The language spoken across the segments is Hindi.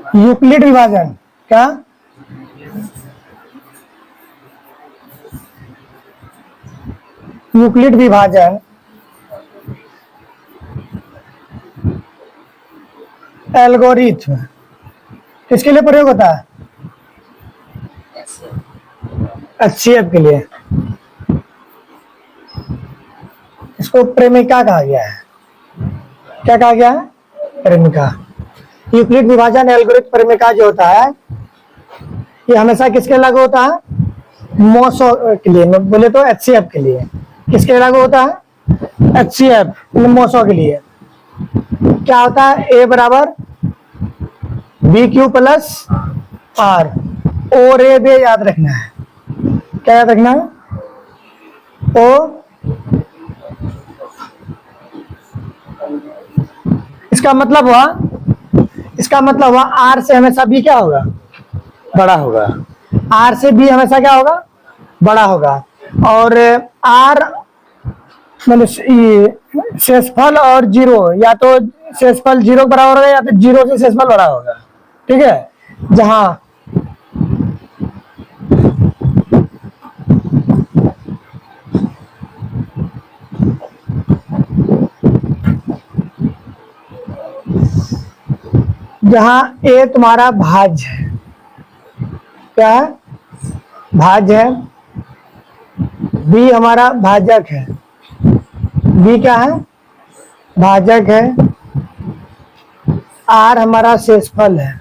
यूक्लिड विभाजन क्या? यूक्लिड विभाजन एल्गोरिथ्म किसके लिए प्रयोग होता है? HCF के लिए। इसको प्रेमिका कहा गया है। क्या कहा गया है? प्रेमिका। यूक्लिड विभाजन एल्गोरिथ्म प्रेमिका जो होता है ये हमेशा किसके लागू होता है? मोसो के लिए, बोले तो HCF के लिए। किसके लिए लागू होता है? HCF मोसो के लिए। क्या होता है? A बराबर BQ प्लस R। ओ रे बे याद रखना है। क्या याद रखना है? ओ। इसका मतलब हुआ R से हमेशा B क्या होगा? बड़ा होगा। R से B हमेशा क्या होगा? बड़ा होगा। और R मतलब शेषफल और जीरो, या तो शेषफल जीरो बराबर होगा या तो जीरो से शेषफल बड़ा होगा। ठीक है। जहां A तुम्हारा भाज्य है, क्या है? भाज्य है। B हमारा भाजक है। B क्या है? भाजक है। R हमारा शेषफल है।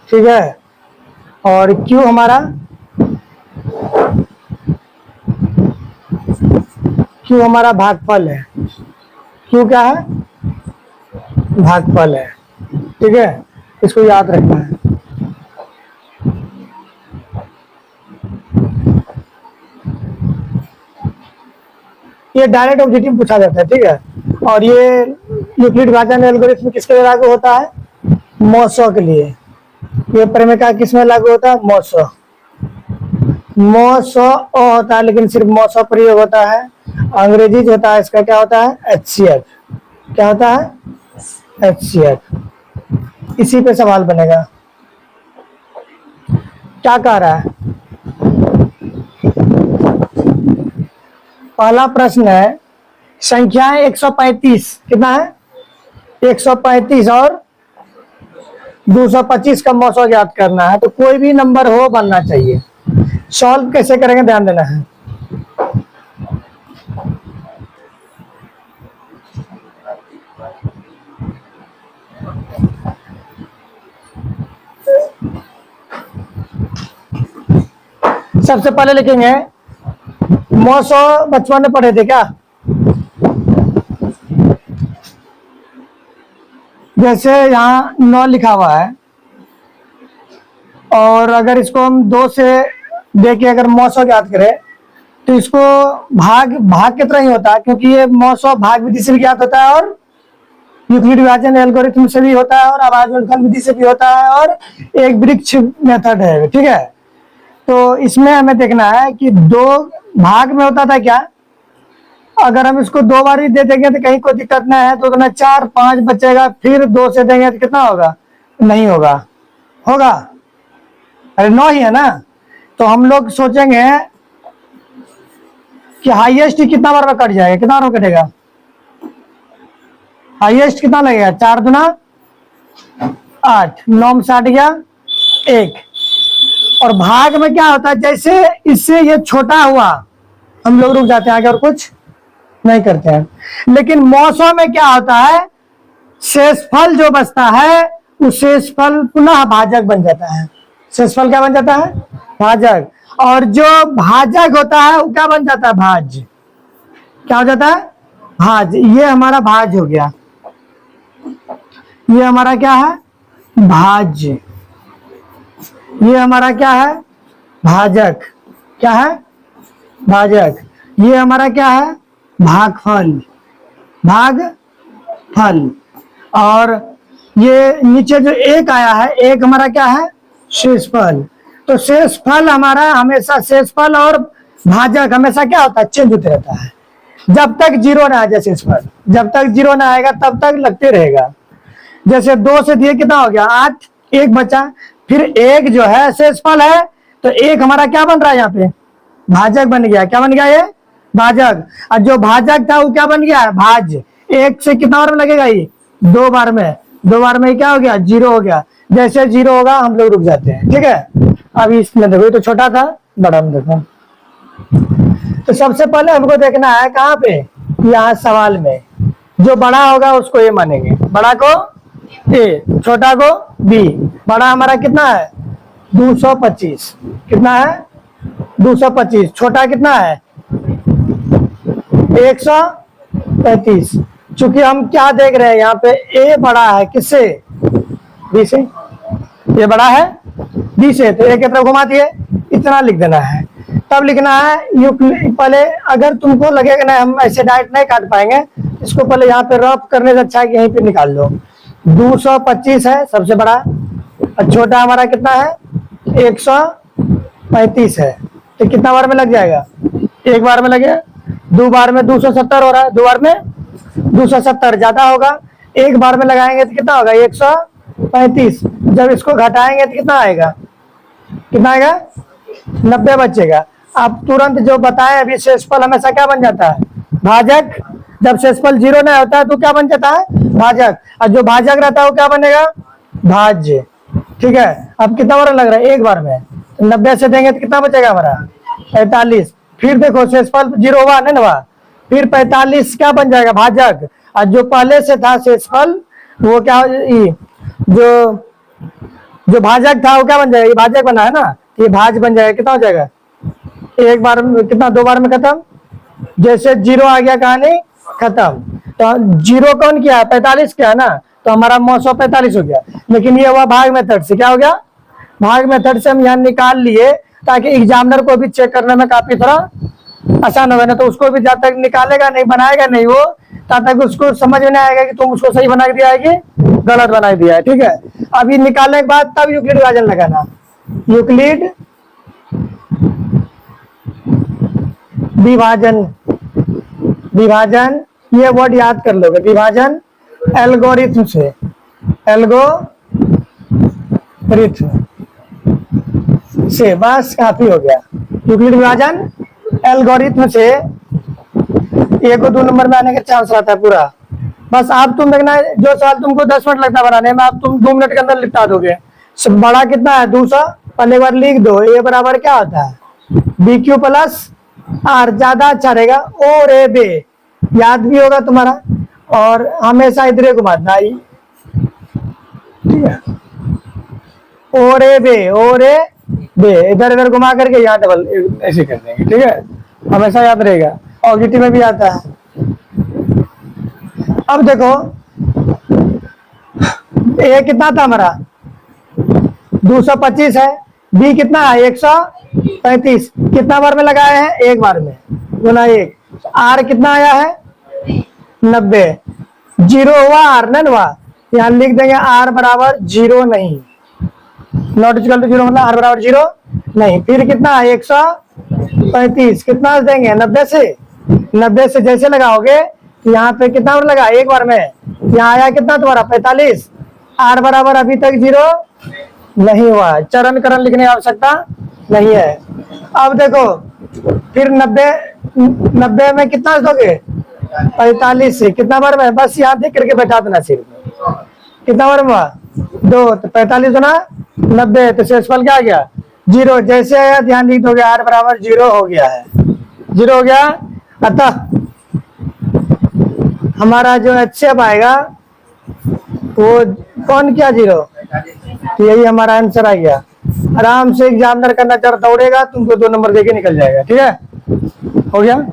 ठीक है। और Q हमारा भागफल है। Q क्या है? भागफल है। ठीक है, इसको याद रखना है। ये डायरेक्ट ऑब्जेक्टिव पूछा जाता है। ठीक है। और ये यूक्लिड विभाजन एल्गोरिथ्म किसके लिए लागू होता है? मोसो के लिए। ये प्रेमिका किसमें लागू होता है? मोसो ओ होता है, लेकिन सिर्फ मोसो प्रयोग होता है। अंग्रेजी जो होता है इसका क्या होता है? HCF। क्या होता है? HCF। इसी पे सवाल बनेगा। क्या कह रहा है? पहला प्रश्न है, संख्याएं 135 कितना है? 135 और 225 का मौसो ज्ञात करना है। तो कोई भी नंबर हो बनना चाहिए। सॉल्व कैसे करेंगे ध्यान देना है। सबसे पहले लिखेंगे मौसो, बचपन में पढ़े थे क्या? जैसे यहाँ 9 लिखा हुआ है, और अगर इसको हम 2 से देके अगर मौसो ज्ञात करें तो इसको भाग की तरह ही होता है, क्योंकि ये मौसो भाग विधि से भी ज्ञात होता है, और यूक्लिड विभाजन एल्गोरिथ्म से भी होता है, और आवाज गुणनफल विधि से भी होता है, और एक वृक्ष मेथड है। ठीक है। तो इसमें हमें देखना है कि 2 भाग में होता था क्या? अगर हम इसको 2 बार ही दे देंगे तो कहीं कोई दिक्कत नहीं है, तो 4 5 बचेगा। फिर 2 से देंगे तो कितना होगा? नहीं होगा। होगा? अरे 9 ही है ना। तो हम लोग सोचेंगे कि हाईएस्ट कितना बार में कट जाएगा? कितना बार में कटेगा? हाईएस्ट कितना लगेगा? 4 दूना 8, 9 में 60 गया 1। और भाग में क्या होता है? जैसे इससे ये छोटा हुआ हम लोग रुक जाते हैं, आगे और कुछ नहीं करते हैं। लेकिन मौसों में क्या होता है? शेषफल जो बचता है उस शेषफल पुनः भाजक बन जाता है। शेषफल क्या बन जाता है? भाजक। और जो भाजक होता है वो क्या बन जाता है? भाज्य। क्या हो जाता है? भाज्य। ये हमारा भाज्य हो गया। ये हमारा क्या है? भाज्य। ये हमारा क्या है? भाजक। क्या है? भाजक। ये हमारा क्या है? भागफल। भागफल। और ये नीचे जो 1 आया है, 1 हमारा क्या है? शेषफल। तो शेषफल हमारा हमेशा, शेषफल और भाजक हमेशा क्या होता है? चेंज होते रहता है। जब तक जीरो ना आ जाए शेषफल, जब तक जीरो ना आएगा तब तक लगते रहेगा। जैसे 2 से दिए कितना हो गया 8, एक बचा, फिर एक जो है शेषफल है, तो एक हमारा क्या बन रहा है यहाँ पे, भाजक बन गया। क्या बन गया ये, भाजक। और जो भाजक था वो क्या बन गया, भाज। एक से कितना बार में लगेगा ये, 2 बार में, 2 बार में क्या हो गया, जीरो हो गया। जैसे जीरो होगा हम लोग रुक जाते हैं, ठीक है। अब इसमें देखो ये तो छोटा था, बड़ा में देखो। तो सबसे पहले हमको देखना है कहाँ पे, यहाँ सवाल में, जो बड़ा होगा उसको ए मानेंगे, बड़ा को ए, छोटा को बी। बड़ा हमारा कितना है 225, कितना है 225, छोटा कितना है 135। चूंकि हम क्या देख रहे हैं यहाँ पे, ए बड़ा है किससे, बी से, ये बड़ा है बी से, तो ए की तरफ घुमा दिए, इतना लिख देना है। तब लिखना है पहले, अगर तुमको लगेगा ना हम ऐसे डायरेक्ट नहीं काट पाएंगे, इसको पहले यहाँ पे रफ करने से अच्छा है कि यहीं पे निकाल लो। 225 है सबसे बड़ा, और छोटा हमारा कितना है 135 है। तो कितना बार में लग जाएगा, एक बार में लगे, 2 बार में 270 हो रहा है, 2 बार में 270 ज्यादा होगा, एक बार में लगाएंगे तो कितना होगा 135। जब इसको घटाएंगे तो कितना आएगा, कितना आएगा 90 बचेगा। अब तुरंत जो बताए अभी, शेषफल हमेशा क्या बन जाता है, भाजक। जब शेषफल जीरो नहीं होता है तो क्या बन जाता है, भाजक। और जो भाजक रहता है वो क्या बनेगा, भाज्य। ठीक है, अब कितना बार लग रहा है, एक बार में, 90 से देंगे तो कितना बचेगा हमारा 45। फिर देखो शेषफल जीरो हुआ नहीं हुआ, फिर 45 क्या बन जाएगा, भाजक। और जो पहले से था शेषफल वो क्या, जो भाजक था वो क्या बन जाएगा, ये भाजक बना है ना, ये भाज बन जाएगा। कितना हो जाएगा, एक बार में कितना, 2 बार में खत्म। जैसे जीरो आ गया कहानी खत्म। तो जीरो कौन किया, 45 किया ना, तो हमारा 945 हो गया। लेकिन ये हुआ भाग मेथड से, क्या हो गया, भाग मेथड से हम यहाँ निकाल लिए, ताकि एग्जामिनर को भी चेक करने में काफी थोड़ा आसान होगा। ना तो उसको भी जब तक निकालेगा नहीं, बनाएगा नहीं वो, तब तक उसको समझ में नहीं आएगा कि तुम उसको सही बना के दिया है कि गलत बना दिया है। ठीक है, अभी निकालने के बाद तब यूक्लिड विभाजन लगाना, यूक्लिड विभाजन। विभाजन ये वर्ड याद कर लोगे, विभाजन एल्गोरिथम से, एल्गोरिथम से, बस काफी हो गया। यूक्लिड विभाजन एल्गोरिथम से 1 और 2 नंबर में आने का चांस रहता है पूरा। बस आप तुम देखना है, जो सवाल तुमको 10 मिनट लगता है बनाने में, आप तुम 2 मिनट के अंदर लिखा दोगे। बड़ा कितना है 200, पहले एक बार लिख दो। ए बराबर क्या होता है, बी क्यू प्लस आर, ज्यादा अच्छा रहेगा। ओ रे बे याद भी होगा तुम्हारा, और हमेशा इधर घुमाना, ठीक है। ओ रे बे इधर इधर घुमा करके यहाँ डबल ऐसे कर देंगे, ठीक है, हमेशा याद रहेगा। ऑब्जेक्टिव में भी आता है। अब देखो ए कितना था हमारा 225 है, बी कितना है 135, कितना बार में लगाए हैं, एक बार में, गुना 1। आर कितना आया है 90, जीरो हुआ आर नहीं हुआ, यहाँ लिख देंगे आर बराबर 0 नहीं, नॉट इक्वल टू 0 मतलब आर बराबर 0 नहीं। फिर कितना है 135, कितना देंगे 90 से, 90 से जैसे लगाओगे यहाँ पे कितना बार लगा, एक बार में, यहाँ आया कितना तुम्हारा 45, आर बराबर अभी तक 0 नहीं हुआ, चरण करण लिखने की आवश्यकता नहीं है। अब देखो फिर 90 में कितना दोगे 45 से, कितना बार में, बस यहाँ देख करके बैठा देना सिर्फ, कितना बार में हुआ 2, तो 45 गुना 90, तो शेषफल क्या आ गया 0। जैसे आया ध्यान लिख दोगे आर बराबर 0 हो गया है, 0 हो गया। अतः हमारा जो HCF आएगा वो कौन किया 0, तो यही हमारा आंसर आ गया। आराम से एग्जामिनर का नजर दौड़ेगा, तुमको 2 नंबर देके निकल जाएगा। ठीक है, हो गया।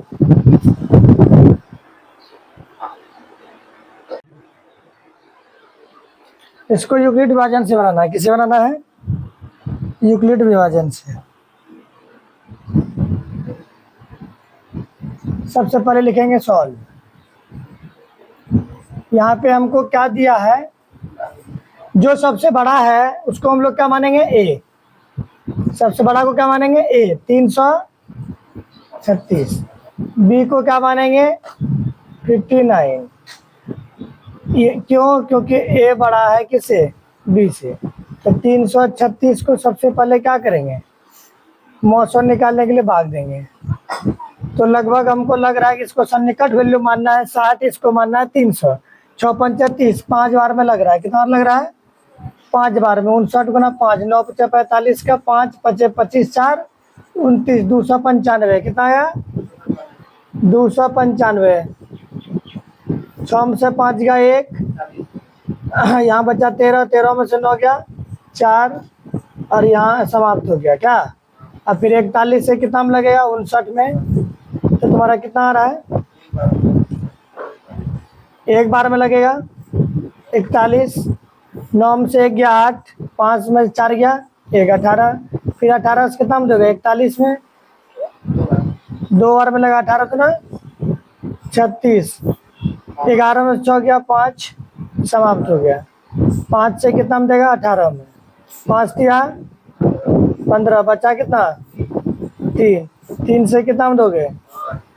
इसको यूक्लिड विभाजन से बनाना है, किसे बनाना है, यूक्लिड विभाजन से। सबसे पहले लिखेंगे सॉल्व। यहाँ पे हमको क्या दिया है, जो सबसे बड़ा है उसको हम लोग क्या मानेंगे ए, सबसे बड़ा को क्या मानेंगे ए, 336। बी को क्या मानेंगे 59। ये क्यों? क्योंकि ए बड़ा है किससे? बी से। तो 336 को सबसे पहले क्या करेंगे? मौसम निकालने के लिए भाग देंगे। तो लगभग हमको लग रहा है कि इसको सन्निकट वैल्यू मानना है 60, इसको मानना है 300। 6 पंचे 30, 5 बार में लग रहा है। कितना बार लग रहा है? 5 बार में। 59 गुना 5, 9 पचे 45 का 5 पचे 25, 4 29, 295। कितना आया? 295। 6 में से 5 गया 1, यहाँ बचा 13, 13 में से 9 गया 4, और यहाँ समाप्त हो गया। क्या? अब फिर 41 से कितना में लगेगा? 59 में। तो तुम्हारा कितना आ रहा है? एक बार में लगेगा 41। 9 में से 1 गया 8, 5 में 4 गया 1, 18। फिर 18 से कितना में दोगे? 41 में। 2 बार में लगा 18 तो ना 36। 11 में 6 गया 5, समाप्त हो गया। 5 से कितना में देगा? 18 में। 5 दिया 15, बचा कितना? 3। 3 से कितना में दोगे?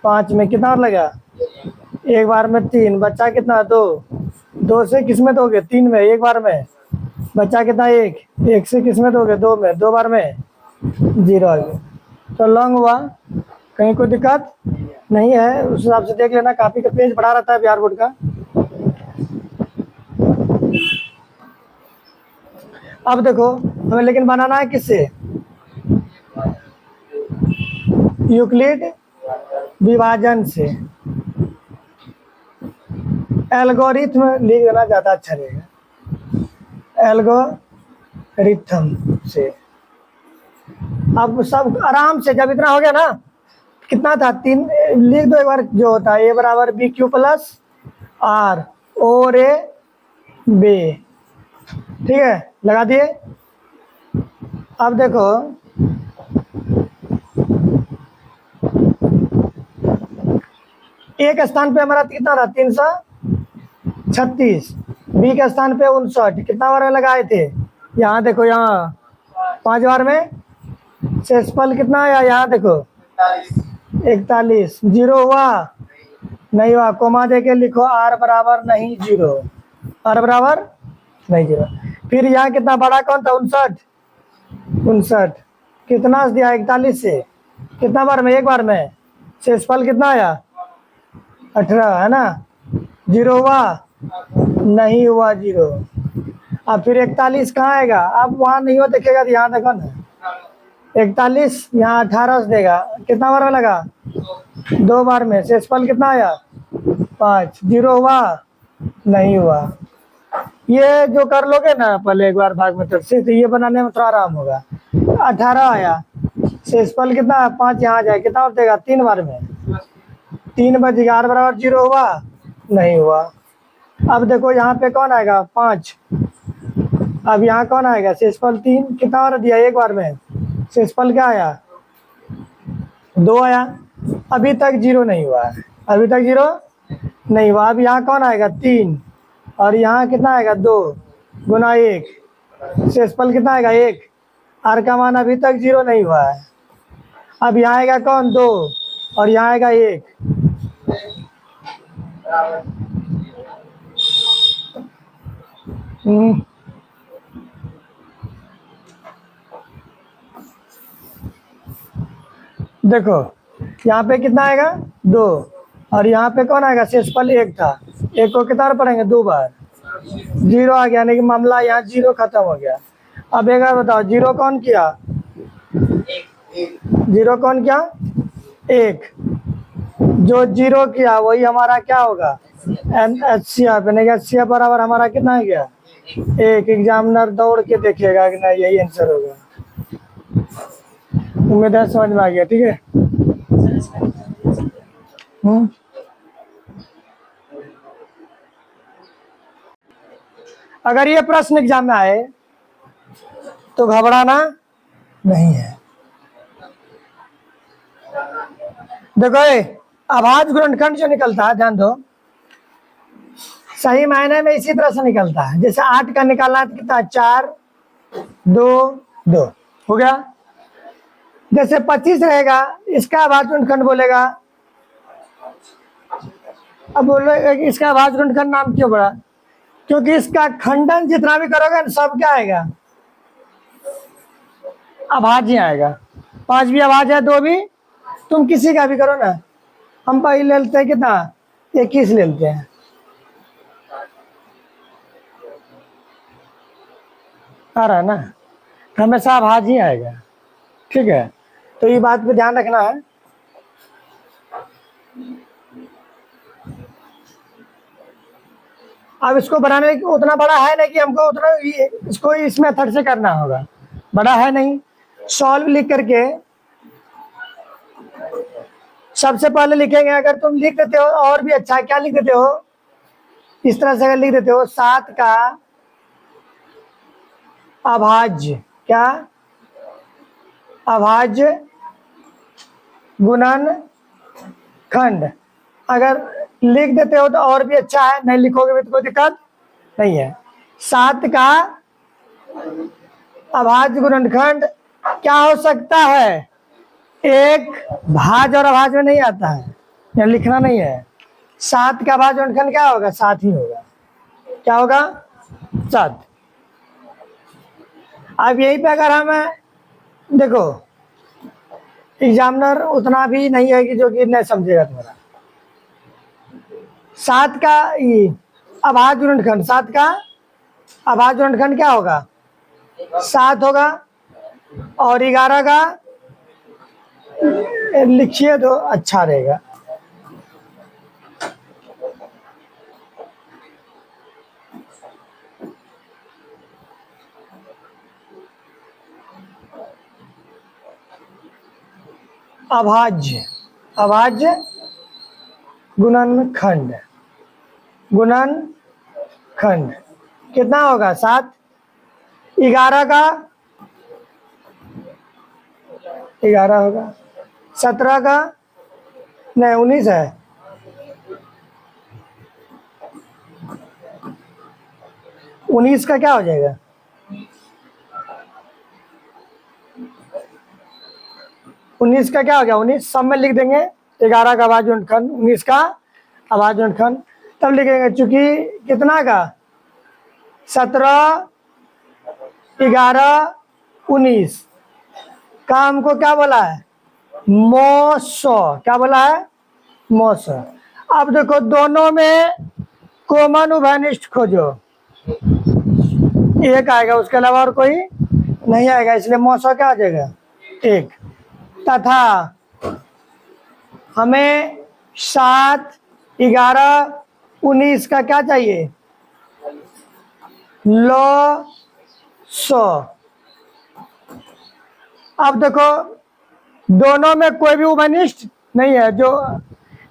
5 में। कितना लगा? एक बार में 3, बचा कितना? 2। 2 से किस में दोगे? 3 में। एक बार में बचा कितना? 1। 1 से किस में दोगे? 2 में। 2 बार में 0 आ गया। तो लॉन्ग हुआ। कहीं कोई दिक्कत नहीं है, उस हिसाब से देख लेना। कापी का पेज बढ़ा रहता है बिहार बोर्ड का। अब देखो हमें लेकिन बनाना है किससे? यूक्लिड विभाजन से। एल्गोरिथम लिख देना ज़्यादा अच्छा रहेगा। एल्गोरिथम से। अब सब आराम से, जब इतना हो गया ना, कितना था? 3 लिख दो एक बार जो होता है। ए बराबर बी क्यू प्लस आर और ए बी। ठीक है, लगा दिए। अब देखो एक स्थान पे हमारा कितना था? 336। बी के स्थान पे 59। कितना बार में लगाए थे? यहाँ देखो, यहाँ 5 बार में। शेषफल कितना आया? यहाँ देखो 41। 0 हुआ? नहीं हुआ। कोमा दे के लिखो आर बराबर नहीं 0। आर बराबर नहीं 0। फिर यहाँ कितना बड़ा कौन था? 59। 59 कितना से दिया? 41 से। कितना बार में? एक बार में। शेषफल कितना आया? 18, है ना? 0 हुआ? नहीं हुआ 0। अब फिर 41 कहाँ आएगा? अब वहाँ नहीं हो देखेगा तो यहाँ देखो ना 41, यहाँ 18 से देगा। कितना बार में लगा? 2 बार में। शेषफल कितना आया? 5। 0 हुआ? नहीं हुआ। ये जो कर लोगे ना पहले एक बार भाग में से, तो ये बनाने में थोड़ा आराम होगा। 18 आया, शेषफल कितना? 5 यहाँ जाए, कितना देगा? 3 बार में। 3 बजेगा। आर बराबर 0 हुआ? नहीं हुआ। अब देखो यहाँ पे कौन आएगा? 5। अब यहाँ कौन आएगा? शेषफल 3। कितना बार दिया? एक बार में। शेषफल क्या आया? 2 आया। अभी तक 0 नहीं हुआ है। अभी तक 0 नहीं हुआ। अब यहाँ कौन आएगा? 3। और यहाँ कितना आएगा? 2 गुना 1। शेषफल कितना आएगा? 1। आर का मान अभी तक 0 नहीं हुआ है। अब यहाँ आएगा कौन? 2, और यहाँ आएगा 1। देखो यहाँ पे कितना आएगा? 2, और यहाँ पे कौन आएगा? शेषफल 1 था। 1 को कितना बार पढ़ेंगे? 2 बार। 0 आ गया, यानी कि मामला यहाँ 0 खत्म हो गया। अब एक बार बताओ, 0 कौन किया? 0 कौन किया? 1। जो 0 किया वही हमारा क्या होगा? HCF। यानी कि HCF बराबर हमारा कितना है गया? 1। एग्जामिनर दौड़ के देखेगा कि नहीं यही आंसर होगा। उम्मीद है समझ में आ गया। ठीक है। अगर ये प्रश्न एग्जाम में आए तो घबराना नहीं है। देखो आभाज्य गुणनखंड जो निकलता है, ध्यान दो, सही मायने में इसी तरह से निकलता है। जैसे 8 का निकालना तो कितना? 4 2 2 हो गया। जैसे 25 रहेगा, इसका आभाज्य गुणनखंड बोलेगा अब बोलो इसका आभाज्य गुणनखंड नाम क्यों पड़ा? क्योंकि इसका खंडन जितना भी करोगे ना सब क्या आएगा? अभाज्य आएगा। 5 भी अभाज्य है, 2 भी। तुम किसी का भी करो ना। हम पहले लेते हैं कितना? 21 लेते हैं। आ रहा है ना? हमेशा अभाज्य ही आएगा। ठीक है, तो ये बात पे ध्यान रखना है। अब इसको बनाने उतना बड़ा है नहीं कि हमको उतना इसको इस मेथड से करना होगा, बड़ा है नहीं। सॉल्व लिख करके सबसे पहले लिखेंगे, अगर तुम लिख देते हो और भी अच्छा, क्या लिख देते हो? इस तरह से अगर लिख देते हो 7 का अभाज्य, क्या? अभाज्य गुणनखंड अगर लिख देते हो तो और भी अच्छा है, नहीं लिखोगे भी तो कोई दिक्कत नहीं है। 7 का अभाज्य गुणनखंड क्या हो सकता है? एक भाज्य और अभाज्य में नहीं आता है, या लिखना नहीं है। 7 का अभाज्य गुणनखंड क्या होगा? 7 ही होगा। क्या होगा? 7। अब यहीं पे अगर हम देखो, एग्जामिनर उतना भी नहीं है कि जो कि नहीं समझेगा तुम्हारा। 7 का अभाज्य गुणनखंड, 7 का अभाज्य गुणनखंड क्या होगा? 7 होगा। और 11 का लिखिए तो अच्छा रहेगा। अभाज्य, अभाज्य गुणनखंड, गुणनखंड कितना होगा? 7। 11 का 11 होगा। 17 का नहीं, 19 है। 19 का क्या हो जाएगा? 19 का क्या हो गया? 19 सब में लिख देंगे। 11 का अभाज्य गुणनखंड, 19 का अभाज्य गुणनखंड तब लिखेंगे, चूंकि कितना का? 17, 11, 19 का हमको क्या बोला है? मौसो। क्या बोला है? मौसो। अब देखो दोनों में कॉमन उभयनिष्ठ खोजो, एक आएगा, उसके अलावा और कोई नहीं आएगा, इसलिए मौसो क्या आ जाएगा? 1। तथा हमें 7, 11, 19 का क्या चाहिए? लो सो। अब देखो दोनों में कोई भी उभयनिष्ठ नहीं है। जो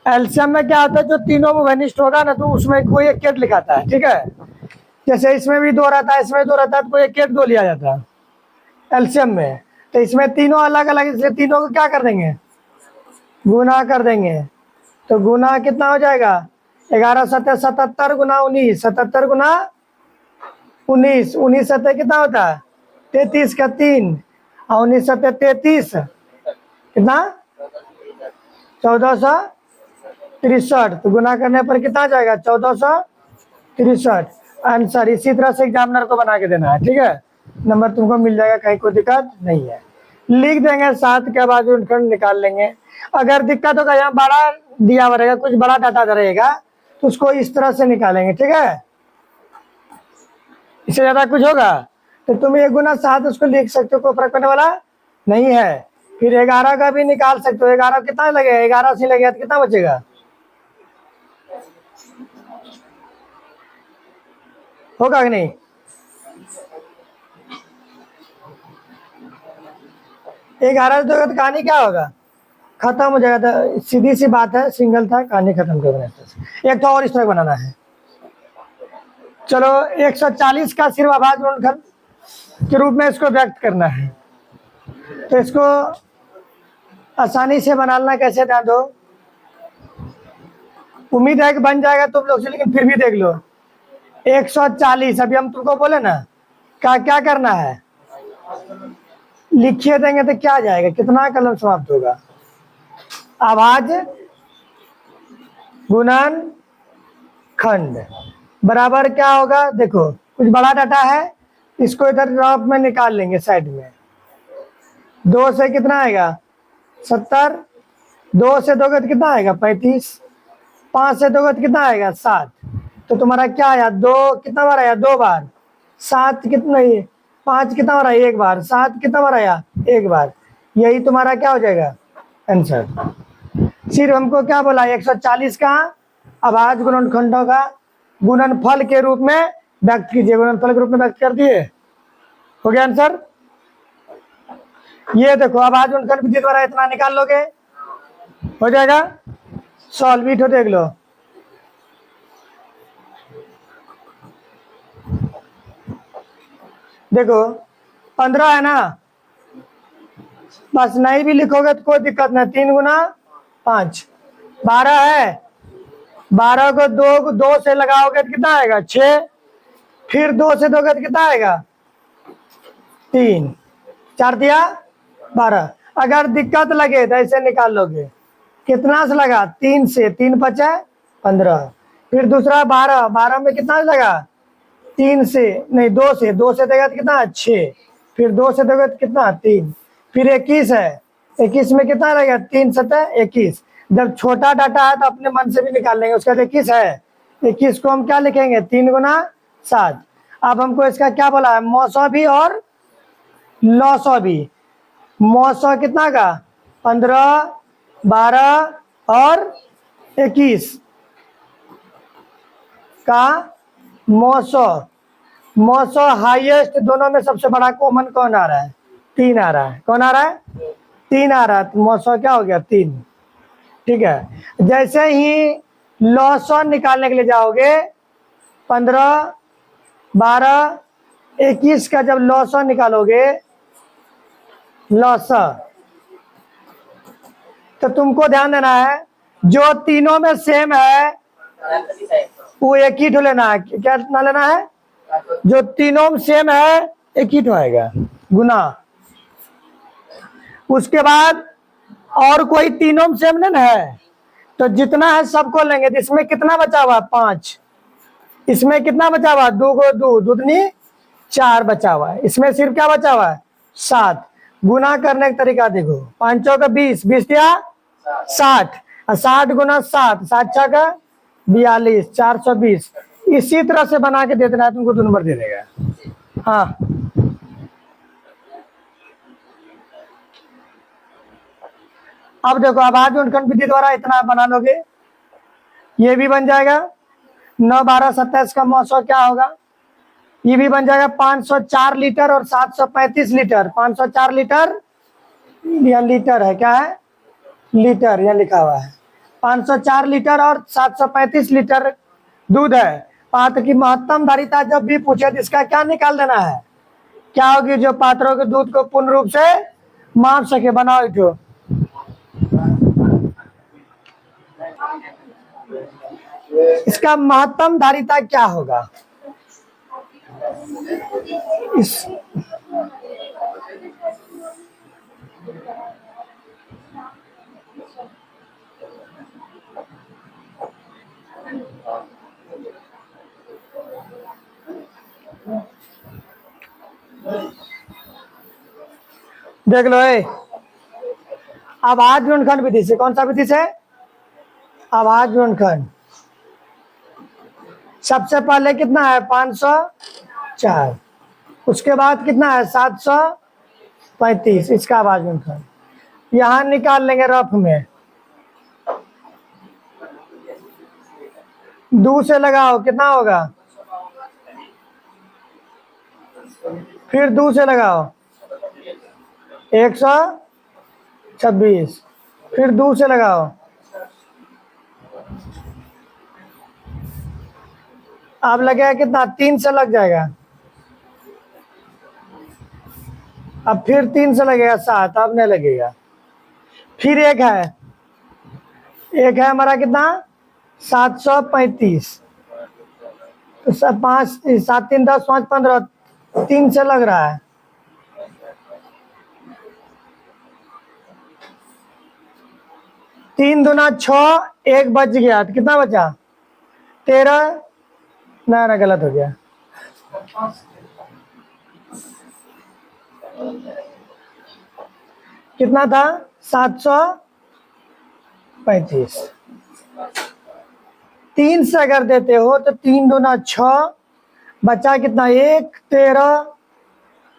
एलसीएम में क्या होता है, जो तीनों में उभयनिष्ठ होगा ना तो उसमें कोई एक केट लिखाता है। ठीक है, जैसे इसमें भी 2 रहता है, इसमें 2 रहता है, तो कोई एक केट 2 लिया जाता है एलसीएम में। तो इसमें तीनों अलग अलग, इसलिए तीनों को क्या कर देंगे? गुना कर देंगे। तो गुना कितना हो जाएगा? 11 7 77 गुना 19, 77 गुना 19, 19 7 कितना होता है? 33 का 3, और 19 7 33 कितना? 1463। तो गुना करने पर कितना आ जाएगा? 1463 आंसर। इसी तरह से एग्जामिनर को बना के देना है। ठीक है, नंबर तुमको मिल जाएगा, कहीं कोई दिक्कत नहीं है। लिख देंगे 7 के बाद गुणनखंड निकाल लेंगे। अगर दिक्कत होगा, यहाँ बड़ा दिया हुआ रहेगा, कुछ बड़ा डाटा रहेगा तो उसको इस तरह से निकालेंगे। ठीक है, इससे ज्यादा कुछ होगा तो तुम 1 गुना 7 उसको लिख सकते हो, कोई फर्क पड़ने वाला नहीं है। फिर 11 का भी निकाल सकते हो। 11 कितना लगेगा? 11 से लगेगा तो कितना बचेगा? होगा कि नहीं? 11 दोगे तो कहानी क्या होगा? खत्म हो जाएगा। तो सीधी सी बात है, सिंगल था, कहानी खत्म कर देना। एक तो और इस तरह बनाना है। चलो 140 का सिर्फ अभाज्य गुणनखंड के रूप में इसको व्यक्त करना है। तो इसको आसानी से बनाना कैसे, ध्यान दो। उम्मीद है कि बन जाएगा तुम लोग से, लेकिन फिर भी देख लो। 140 अभी हम तुमको बोले ना, क्या करना है? लिखिए देंगे तो क्या जाएगा? कितना कलम समाप्त होगा? अभाज्य गुणनखंड खंड बराबर क्या होगा, देखो कुछ बड़ा डाटा है, इसको इधर रफ में निकाल लेंगे साइड में। 2 से कितना आएगा 70, 2 से दोगे तो कितना आएगा 35, 5 से दोगे तो कितना आएगा 7। तो तुम्हारा क्या आया, 2 कितना बार आया 2 बार, 7 कितना, 5 कितना बार आया 1 बार, 7 कितना बार आया 1 बार। यही तुम्हारा क्या हो जाएगा आंसर। सिर्फ हमको क्या बोला 140 का अभाज्य गुणनखंडों का गुणनफल के रूप में व्यक्त कीजिए, गुणनफल के रूप में व्यक्त कर दिए, हो गया आंसर। ये देखो अभाज्य गुणनखंड विधि द्वारा इतना निकाल लोगे, हो जाएगा। सॉल्व इट हो, देख लो। देखो 15 है ना, बस नहीं भी लिखोगे तो कोई दिक्कत नहीं, 3 गुना 5 12 है, 12 को 2 से लगाओगे तो कितना आएगा 6, फिर 2 से दोगे तो कितना आएगा 3, 4 दिया 12। अगर दिक्कत लगे तो ऐसे निकाल लोगे, कितना से लगा 3 से, 3 बचा 15, फिर दूसरा 12, 12 में कितना लगा 3 से नहीं 2 से, 2 से देगा तो कितना 6, फिर 2 से दोगे तो कितना 3, फिर 21 है, 21 में कितना रहेगा 3 7 21। जब छोटा डाटा है तो अपने मन से भी निकाल लेंगे, उसका 21 है, 21 को हम क्या लिखेंगे 3 गुना 7। अब हमको इसका क्या बोला है मौसौ भी और लौसौ भी। मौसौ कितना का 15 12 और 21 का मौसौ। मौसौ हाईएस्ट दोनों में सबसे बड़ा कॉमन कौन आ रहा है 3 आ रहा है, कौन आ रहा है 3 आ रहा है, तो मौसौ क्या हो गया 3, ठीक है। जैसे ही लौसौ निकालने के लिए जाओगे 15 12 21 का जब लौसौ निकालोगे लौसौ, तो तुमको ध्यान देना है जो तीनों में सेम है वो एक ही ठो लेना है, क्या ना लेना है, जो तीनों में सेम है एक ही ठो आएगा गुना। उसके बाद और कोई तीनों में सेम नहीं है तो जितना है सबको लेंगे, तो इसमें कितना बचा हुआ 5, इसमें कितना बचा हुआ 2 को 2 दूनी 4 बचा हुआ है, इसमें सिर्फ क्या बचा हुआ है 7। गुना करने का तरीका देखो, 5 का 20, 20 दिया 60, 60 गुना 7, 7 6 का 42, 420। इसी तरह से बना के दे देना है, तुमको 2 नंबर दे देगा। हाँ अब देखो अभाज्य गुणनखंड विधि द्वारा इतना बना लोगे, ये भी बन जाएगा 9 12 27 का मौसौ क्या होगा, ये भी बन जाएगा 504 लीटर और 735 लीटर। 504 लीटर या लीटर है, क्या है लीटर यहाँ लिखा हुआ है, 504 लीटर और 735 लीटर दूध है। पात्र की महत्तम धारिता जब भी पूछे तो इसका क्या निकाल देना है, क्या होगी, जो पात्रों के दूध को पूर्ण रूप से माप सके। बनाओ इठो, इसका महत्तम धारिता क्या होगा, इस देख लो अभाज्य गुणनखंड विधि से, कौन सा विधि से अभाज्य गुणनखंड। सबसे पहले कितना है 504, उसके बाद कितना है 735, इसका अभाज्य गुणनखंड यहां निकाल लेंगे रफ में। 2 से लगाओ कितना होगा, फिर 2 से लगाओ 126, फिर 2 से लगाओ, अब लगेगा कितना 3 से लग जाएगा, अब फिर 3 से लगेगा 7, अब नहीं लगेगा। फिर एक है हमारा कितना 735, तो 5 7 3 10 5 15, 3 से लग रहा है, 3 दूना 6, 1 बच गया तो कितना बचा 13, ना गलत हो गया। कितना था? 735। 3 से अगर देते हो तो 3 दूना 6, बचा कितना? 1, 13,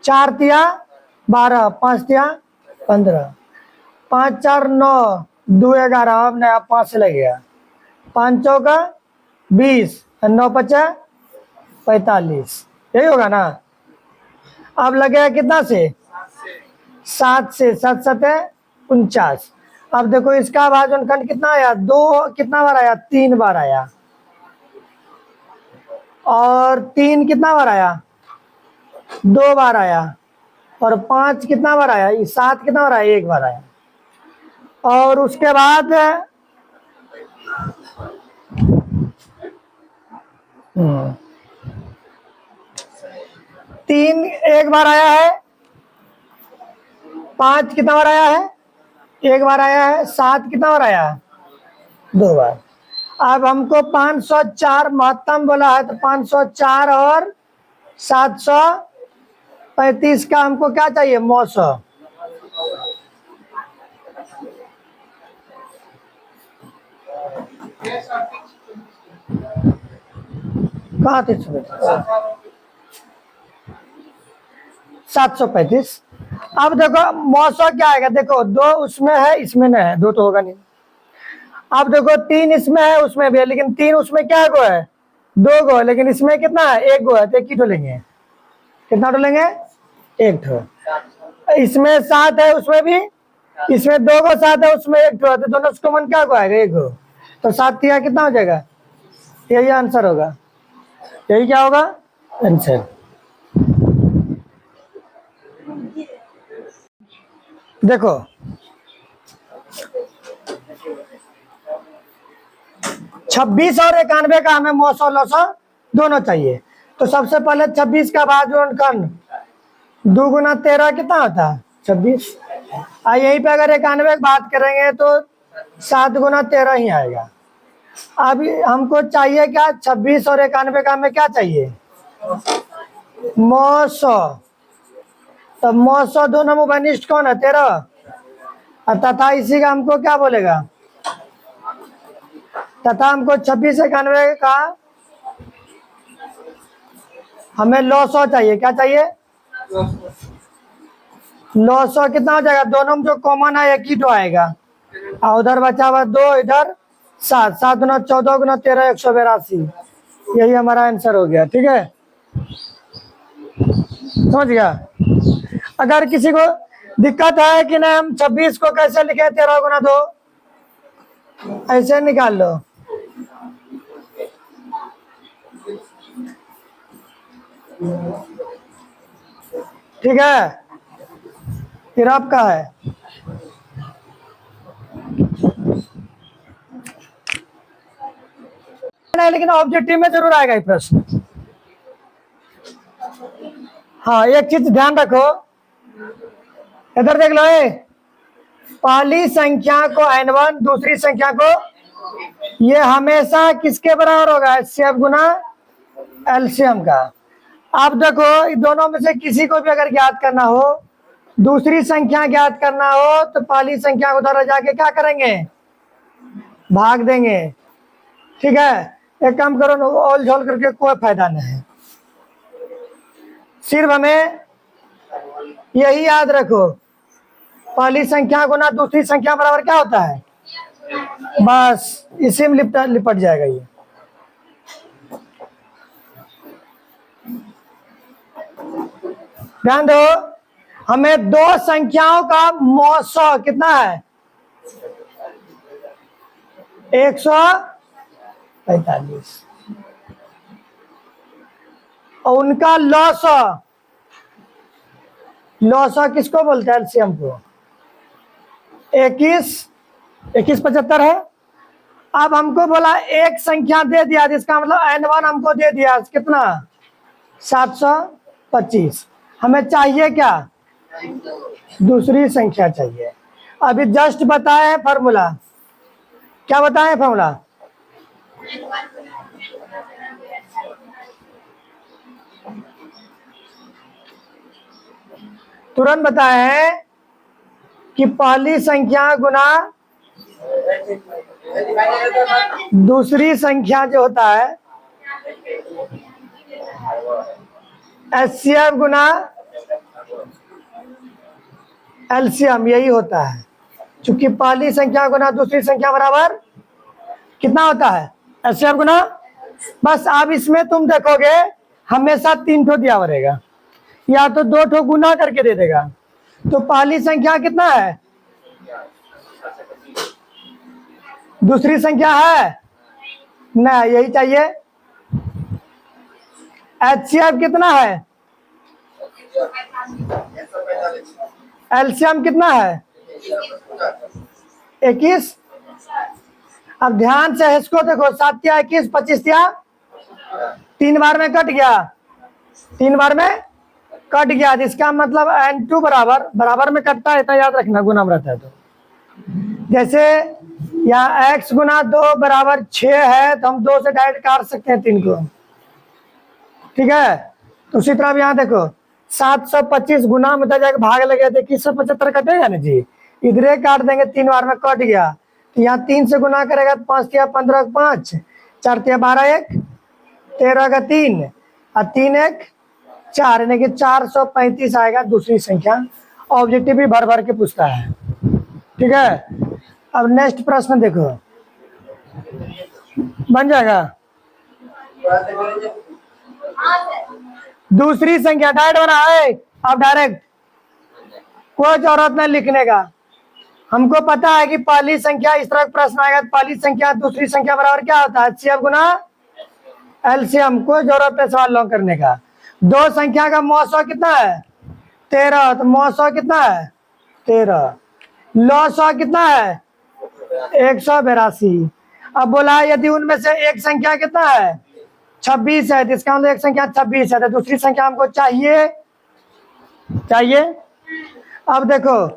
4 तिया 12, 5 तिया 15, 5 4 9, 2 11, अब नया 5 से लग गया। 5 चौका 20, 9 पचा 45, यही होगा ना। अब लगेगा कितना से? 7 से। 7 7 49। अब देखो इसका भाजनखंड कितना आया? 2 कितना बार आया? 3 बार आया। और 3 कितना बार आया? 2 बार आया। और 5 कितना बार आया? 7 कितना बार आया? 1 बार आया। और उसके बाद 3 1 बार आया है। 5 कितना बार आया है? 1 बार आया है। 7 कितना बार आया? 2 बार। अब हमको 504 महत्तम बोला है, तो 504 और 735 का हमको क्या चाहिए? मौसो। कहाँ थे? 735। अब देखो मौसो क्या आएगा? देखो 2 उसमें है, इसमें नहीं है, 2 तो होगा नहीं। अब देखो 3 इसमें है, उसमें भी है, लेकिन 3 उसमें क्या गो है? 2 गो, लेकिन इसमें कितना है? 1 गो है, तो 1 ही डोलेंगे। कितना डोलेंगे? 1 ठो। इसमें 7 है, उसमें भी। इसमें 2 गो 7 है, उसमें 1 ठो है, तो दोनों कॉमन क्या गो आएगा? 1 गो। तो 7 तिया कितना हो जाएगा? यही आंसर होगा। यही क्या होगा? आंसर। देखो 26 और 91 का हमें मौसो लौसो दोनों चाहिए। तो सबसे पहले 26 का भाजनखंड 2 गुना 13 कितना होता है? 26। यहीं पे अगर 91 की बात करेंगे तो 7 गुना 13 ही आएगा। अब हमको चाहिए क्या? 26 और 91 का हमें क्या चाहिए? मौसो। तो मौसो दोनों में घनिष्ठ कौन है? 13। तथा इसी का हमको क्या बोलेगा? तथा हमको 26 91 का हमें लौसो चाहिए। क्या चाहिए? लौसो कितना हो जाएगा? दोनों में जो कॉमन है 1 ही तो आएगा। और उधर बचा हुआ 2, इधर 7। 7 गुना 14 गुना 13, 182। यही हमारा आंसर हो गया। ठीक है, समझ गया। अगर किसी को दिक्कत है कि ना हम 26 को कैसे लिखे? 13 गुना 2 ऐसे निकाल लो। ठीक है, फिर आपका है। नहीं, लेकिन ऑब्जेक्टिव में जरूर आएगा ये प्रश्न। हाँ, एक चीज ध्यान रखो, इधर देख लो। पहली संख्या को n1, दूसरी संख्या को, ये हमेशा किसके बराबर होगा? HCF गुना एलसीएम का। अब देखो दोनों में से किसी को भी अगर ज्ञात करना हो, दूसरी संख्या ज्ञात करना हो, तो पहली संख्या को उधर जाके क्या करेंगे? भाग देंगे। ठीक है, एक काम करो, ऑल झोल करके कोई फायदा नहीं है। सिर्फ हमें यही याद रखो, पहली संख्या गुना दूसरी संख्या बराबर क्या होता है? बस इसी में लिपट जाएगा ये। ध्यान दो, हमें 2 संख्याओं का मौसो कितना है? 145। और उनका लौसो, लौसो किसको बोलते हैं? एलसीएम को। 21 75 है। अब हमको बोला एक संख्या दे दिया, जिसका मतलब n1 हमको दे दिया कितना? 725। हमें चाहिए क्या? दूसरी संख्या चाहिए। अभी जस्ट बताए फॉर्मूला। क्या बताए फॉर्मूला? तुरंत बताएं कि पहली संख्या गुना दूसरी संख्या जो होता है एचसीएफ गुना एलसीएम, यही होता है। चूंकि पहली संख्या गुना दूसरी संख्या बराबर कितना होता है? एचसीएफ गुना। बस अब इसमें तुम देखोगे हमेशा 3 ठो दिया रहेगा, या तो 2 ठो गुना करके दे देगा। तो पहली संख्या कितना है? दूसरी संख्या है ना, यही चाहिए। एचसीएफ कितना है? एलसीएम कितना है? 21। अब ध्यान से इसको देखो, 7 या 21, 25 या 3 बार में कट गया, 3 बार में कट गया। इसका मतलब n2 बराबर बराबर में कटता है, इतना याद रखना, गुना में रहता है। तो जैसे यहाँ x गुना 2 बराबर 6 है, तो हम 2 से डायरेक्ट काट सकते हैं 3 को, ठीक है। तो उसी तरह यहाँ देखो 725 गुना में जाकर भाग लगे तो 2175 कटेगा ना जी, इधरे काट देंगे, 3 बार में कट गया। तो यहाँ 3 से गुना करेगा तो 5 या 15 5, 4 या 12 1, 13 का 3 और 3 1 4, यानी कि 435 आएगा दूसरी संख्या। ऑब्जेक्टिव भी भर भर के पूछता है, ठीक है। अब नेक्स्ट प्रश्न देखो, बन जाएगा। दूसरी संख्या डायरेक्ट बना है, अब डायरेक्ट कोई जरूरत नहीं लिखने का। हमको पता है कि पहली संख्या, इस तरह प्रश्न आएगा तो पहली संख्या दूसरी संख्या बराबर क्या होता है? एचसीएफ गुना एलसीएम। कोई जरूरत नहीं सवाल लॉन्ग करने का। 2 संख्या का मौसो कितना है? 13। तो मौसो कितना है? 13। लौसो कितना है? 182। अब बोला यदि उनमें से एक संख्या कितना है? 26 है, जिसका मतलब एक संख्या 26 है, तो दूसरी संख्या हमको चाहिए। अब देखो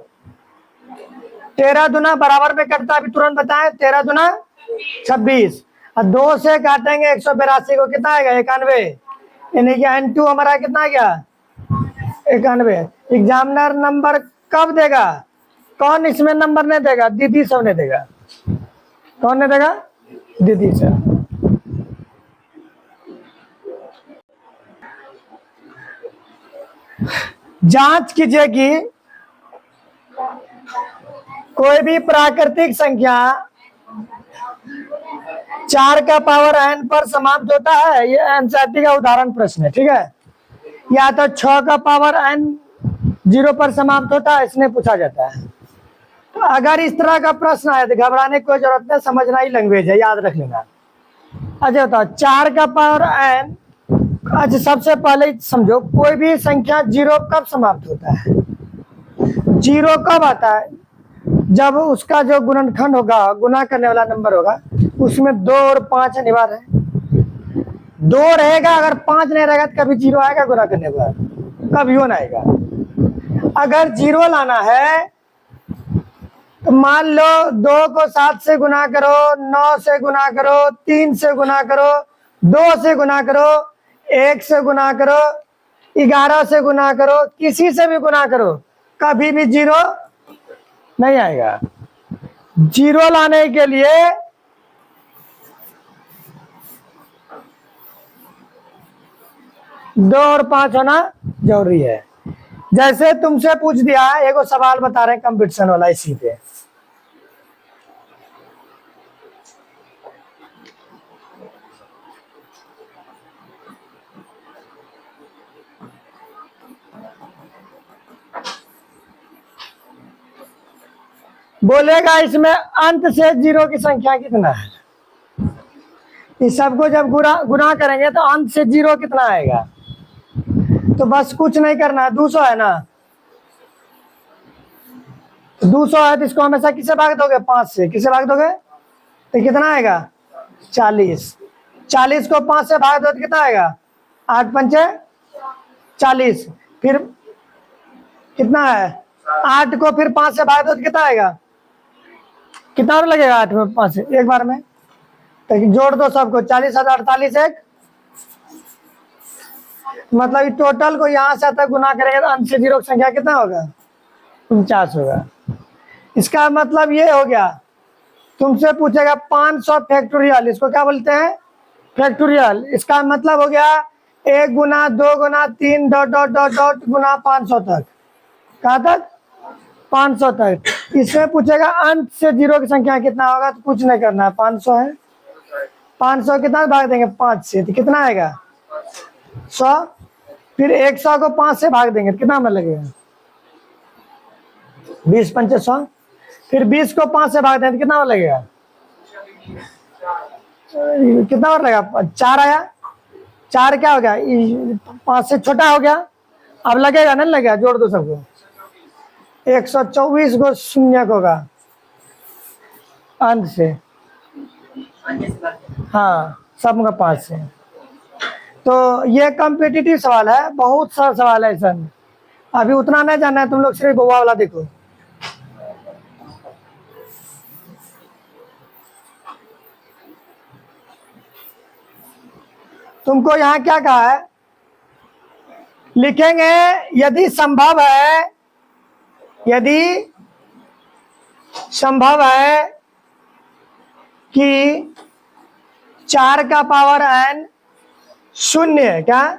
13 दूना बराबर में कटता है, अभी तुरंत बताएं। 13 दूना 26 और 2 से काटेंगे 182 को, कितना आएगा? 91। यानी कि n2 हमारा कितना आ गया? 91। एग्जामिनर नंबर कब देगा? कौन इसमें नंबर नहीं देगा? दीदी सब ने देगा। कौन ने देगा? दीदी सब। जांच कीजिए कि कोई भी प्राकृतिक संख्या 4 का पावर n पर समाप्त होता है। ये एनसीईआरटी का उदाहरण प्रश्न है, ठीक है। या तो 6 का पावर n 0 पर समाप्त होता है, इसने पूछा जाता है। तो अगर इस तरह का प्रश्न आए तो घबराने की कोई जरूरत नहीं, समझना ही लैंग्वेज है, याद रख लेना। अच्छा बताओ 4 का पावर n। अच्छा सबसे पहले समझो, कोई भी संख्या 0 कब समाप्त होता है? 0 कब आता है? जब उसका जो गुणनखंड होगा, गुना करने वाला नंबर होगा, उसमें 2 और 5 अनिवार्य है। 2 रहेगा, अगर 5 नहीं रहेगा तो कभी 0 आएगा गुना करने पर? कभी हो ना आएगा। अगर 0 लाना है तो मान लो 2 को 7 से गुना करो, 9 से गुना करो, 3 से गुना करो, 2 से गुना करो, 1 से गुना करो, 11 से गुना करो, किसी से भी गुना करो, कभी भी 0 नहीं आएगा। 0 लाने के लिए दो और 5 होना जरूरी है। जैसे तुमसे पूछ दिया, एगो सवाल बता रहे हैं कंपटीशन वाला, इसी पे बोलेगा इसमें अंत से 0 की संख्या कितना है। इस सबको जब गुना करेंगे तो अंत से 0 कितना आएगा? तो बस कुछ नहीं करना है, 200 है ना, 200 है तो इसको हमेशा किससे भाग दोगे? 5 से। किससे भाग दोगे? तो कितना आएगा? 40। 40 को 5 से भाग दो तो कितना आएगा? 8 पंचे 40। फिर कितना है? 8 को फिर 5 से भाग दो तो कितना आएगा? कितना और लगेगा? 8 में 5 से एक बार में, तो जोड़ दो सबको। 40 48 1 मतलब टोटल को यहाँ से तक गुना करेंगे तो अंश से 0 की संख्या कितना होगा? 49 होगा। इसका मतलब ये हो गया, तुमसे पूछेगा 500 फैक्टोरियल, इसको क्या बोलते हैं? फैक्टोरियल। इसका मतलब हो गया 1 गुना 2 गुना 3 डॉट डॉट डॉट डॉट गुना 500 तक। कहाँ तक? 500 तक। इसमें पूछेगा अंश से 0 की संख्या कितना होगा, तो कुछ नहीं करना है, 500 है। 500 कितना भाग देंगे? 5 से, तो कितना आएगा? 100। फिर 100 को 5 से भाग देंगे, कितना में लगेगा? 20 पंचे 100। फिर 20 को 5 से भाग देंगे, कितना में लगेगा? कितना और लगेगा? 4 आया। 4 क्या हो गया? 5 से छोटा हो गया। अब लगेगा नहीं लगेगा? जोड़ दो सबको। 124 को शून्य होगा अंत से। हाँ, सब का 5 से। तो ये कॉम्पिटिटिव सवाल है, बहुत सारा सवाल है सर। अभी उतना नहीं जानना है तुम लोग, सिर्फ बउआ वाला देखो। तुमको यहाँ क्या कहा है? लिखेंगे यदि संभव है, यदि संभव है कि 4 का पावर n शून्य, क्या?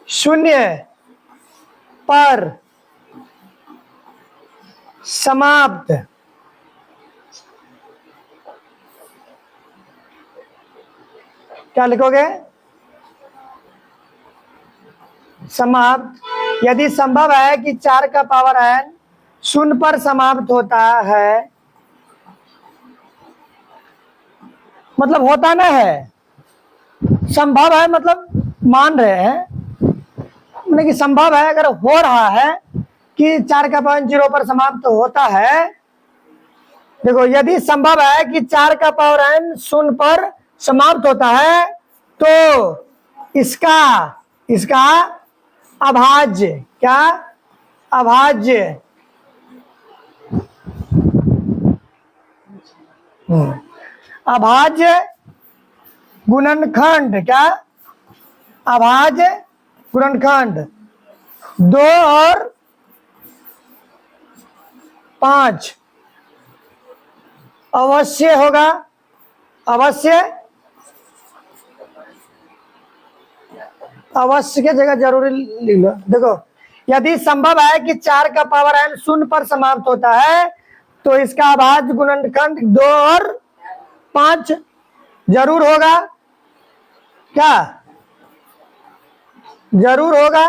शून्य पर समाप्त क्या लिखोगे? समाप्त। यदि संभव है कि 4 का पावर n शून्य पर समाप्त होता है, मतलब होता ना है, संभव है मतलब मान रहे हैं, मतलब कि संभव है, अगर हो रहा है कि 4 का पावर 0 पर समाप्त होता है। देखो, यदि संभव है कि 4 का पावर n शून्य पर समाप्त होता है, तो इसका अभाज्य, क्या? अभाज्य अभाज्य गुणनखंड, क्या? अभाज्य गुणनखंड 2 और 5 अवश्य होगा। अवश्य, अवश्य की जगह जरूरी लिख लो। देखो, यदि संभव है कि 4 का पावर n शून्य पर समाप्त होता है, तो इसका अभाज्य गुणनखंड 2 और 5 जरूर होगा। क्या? जरूर होगा।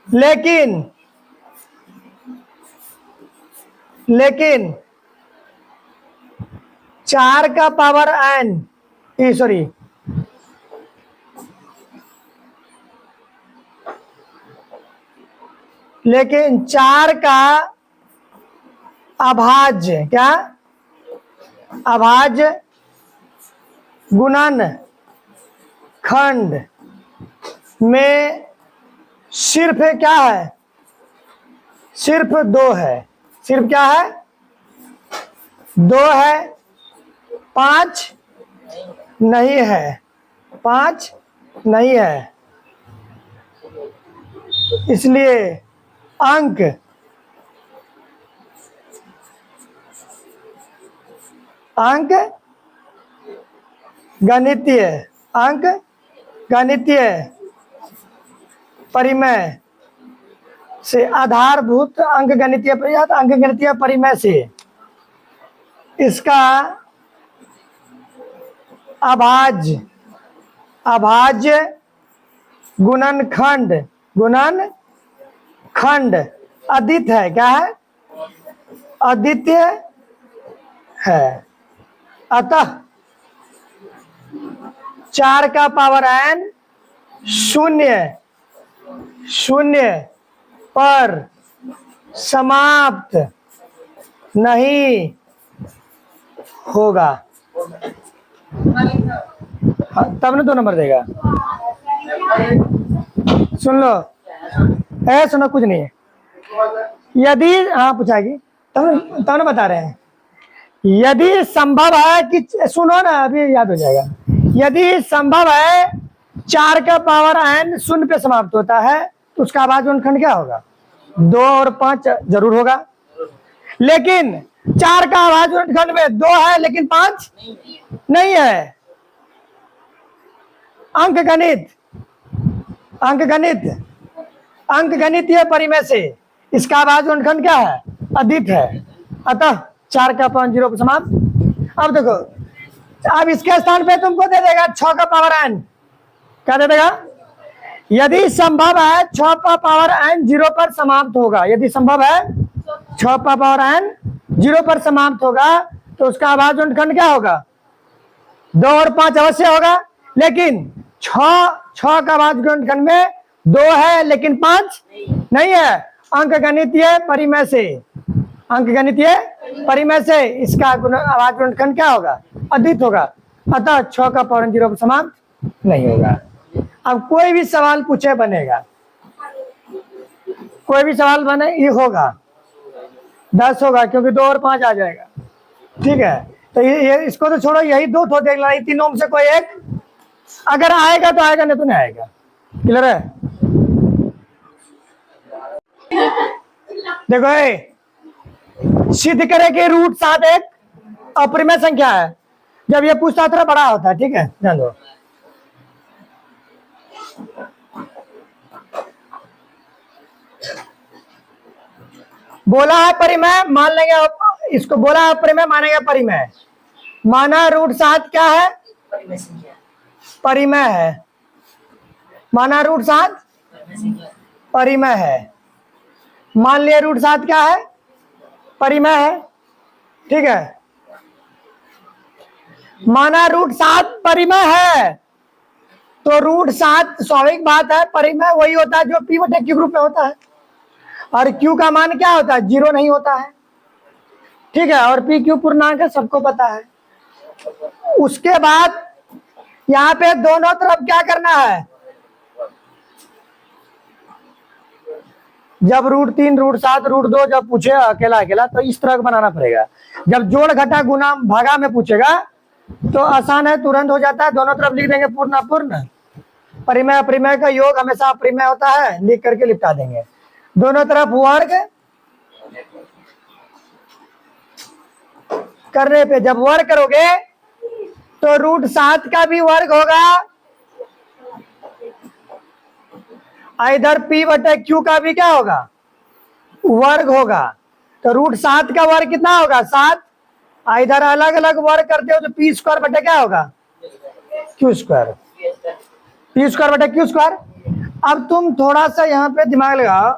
लेकिन 4 का पावर n, सॉरी, लेकिन 4 का अभाज्य, क्या? अभाज्य गुणन खंड में सिर्फ क्या है? सिर्फ 2 है। सिर्फ क्या है? 2 है, 5 नहीं है। 5 नहीं है। इसलिए अंक गणितीय, अंक गणितीय परिमेय से आधारभूत अंक गणितीय परिमेय से इसका अभाज्य गुणनखंड अद्वितीय है। क्या है? अद्वितीय है। अतः 4 का पावर n शून्य पर समाप्त नहीं होगा। तब ना 2 नंबर देगा। सुन लो, सुनो, कुछ नहीं है। यदि, हाँ पूछाएगी तब ना बता रहे हैं। यदि संभव है कि, सुनो ना, अभी याद हो जाएगा। यदि संभव है 4 का पावर n शून्य पे समाप्त होता है तो उसका आभाज्य गुणनखंड क्या होगा? 2 और 5 जरूर होगा। लेकिन 4 का आभाज्य गुणनखंड में 2 है लेकिन 5 नहीं है। अंकगणितीय परिमेय से इसका आभाज्य गुणनखंड क्या है? अदित है। अतः 4 का पावर 0 पर समाप्त। अब देखो, अब इसके स्थान पे तुमको दे देगा 6 का पावर n। क्या दे देगा? यदि संभव है 6 का पावर n 0 पर समाप्त होगा, यदि संभव है 6 का पावर n 0 पर समाप्त होगा तो उसका आभाज्य गुणनखंड क्या होगा? 2 और 5 अवश्य होगा। लेकिन 6 का आभाज्य गुणनखंड में 2 है लेकिन 5 नहीं है। अंकगणितीय परिमेय से इसका आभाज्य गुणनखंड क्या होगा? अदित होगा। अतः 6 का पावर 0 पर समाप्त नहीं होगा। अब कोई भी सवाल पूछे बनेगा, कोई भी सवाल बने ये होगा 10 होगा, क्योंकि 2 और 5 आ जाएगा। ठीक है, तो ये इसको तो छोड़ो, यही 2 तो देख लो, तीनों में से कोई एक अगर आएगा तो आएगा, नहीं तो नहीं आएगा। क्लियर है? देखो ये सिद्ध करे कि रूट 7 एक अपरिमेय संख्या है। जब ये पूछता थोड़ा बड़ा होता है। ठीक है, ध्यान दो। बोला है परिमेय, मान लेंगे इसको। बोला है परिमेय, मानेगा परिमेय। माना रूट 7 क्या है? परिमेय है। माना रूट 7 परिमेय है। मान लिया रूट 7 क्या है? परिमेय है। ठीक है, माना रूट 7 परिमेय है तो रूट 7 स्वाभाविक बात है, परिमेय वही होता है जो p बटे q ग्रुप में होता है। और q का मान क्या होता है? 0 नहीं होता है। ठीक है, और p q पूर्णांक है, सबको पता है। उसके बाद यहाँ पे दोनों तरफ क्या करना है? जब रूट 3, रूट 7, रूट 2 जब पूछे अकेला अकेला तो इस तरह का बनाना पड़ेगा। जब जोड़ घटा गुना भागा में पूछेगा तो आसान है, तुरंत हो जाता है। दोनों तरफ लिख देंगे पूर्ण अपूर्ण। परिमेय अपरिमेय का योग हमेशा अपरिमेय होता है, लिख करके लिपटा देंगे। दोनों तरफ वर्ग करने पे जब वर्ग करोगे तो रूट 7 का भी वर्ग होगा, इधर p बटे q का भी क्या होगा? वर्ग होगा। तो रूट 7 का वर्ग कितना होगा? 7। इधर अलग अलग वर्ग करते हो तो p स्क्वायर बटे क्या होगा? q square. p स्क्वायर बटे q स्क्वायर। अब तुम थोड़ा सा यहाँ पे दिमाग लगाओ,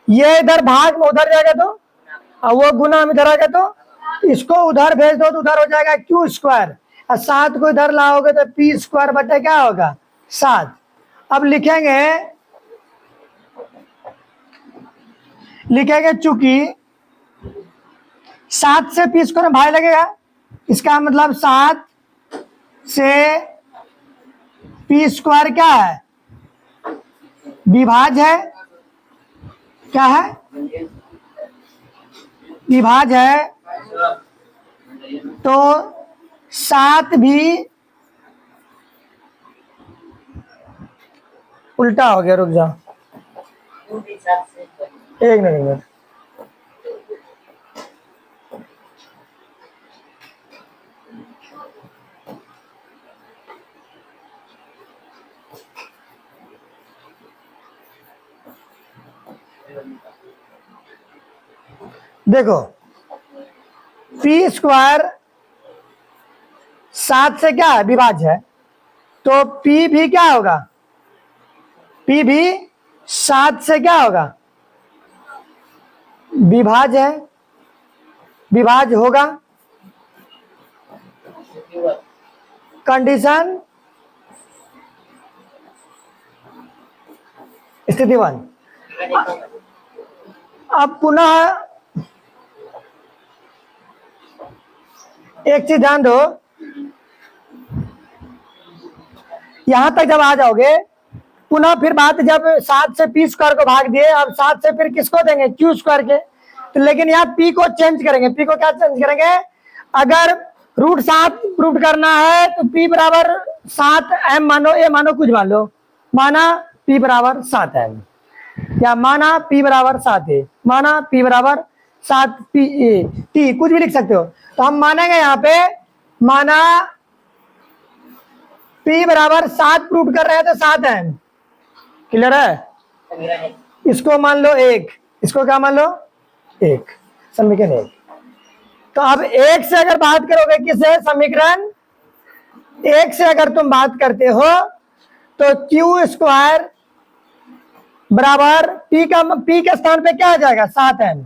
ये इधर भाग में उधर जाएगा तो, और वो गुना में इधर आएगा तो इसको उधर भेज दो तो उधर हो जाएगा q स्क्वायर। और 7 को इधर लाओगे तो p स्क्वायर बटे क्या होगा? 7। अब लिखेंगे चूंकि 7 से p स्क्वायर में भाई लगेगा, इसका मतलब 7 से p स्क्वायर क्या है? विभाज्य है। क्या है? विभाज्य है। तो 7 भी उल्टा हो गया। रुक जाओ एक मिनट। देखो p स्क्वायर 7 से क्या है? विभाज्य है। तो p भी क्या होगा? p भी 7 से क्या होगा? विभाज्य है, विभाज्य होगा। कंडीशन स्थिति 1। अब पुनः एक चीज ध्यान दो, यहां तक जब आ जाओगे पुनः फिर बात, जब 7 से p स्क्वायर को भाग दिए, अब 7 से फिर किसको देंगे? q स्क्वायर के। तो लेकिन यहाँ p को चेंज करेंगे। p को क्या चेंज करेंगे? अगर √7 प्रूव करना है तो P बराबर 7m मानो, ये मानो कुछ मान लो, माना P बराबर 7m, या माना P बराबर 7 है, माना P बराबर 7 T, कुछ भी लिख सकते हो। तो हम मानेंगे यहाँ पे, माना P बराबर 7 प्रूव कर रहे हैं तो 7m, क्लियर है। इसको मान लो 1, इसको क्या मान लो 1, समीकरण 1। तो अब 1 से अगर बात करोगे, किसे, समीकरण 1 से अगर तुम बात करते हो तो Q² बराबर P के स्थान पे क्या आ जाएगा, 7m,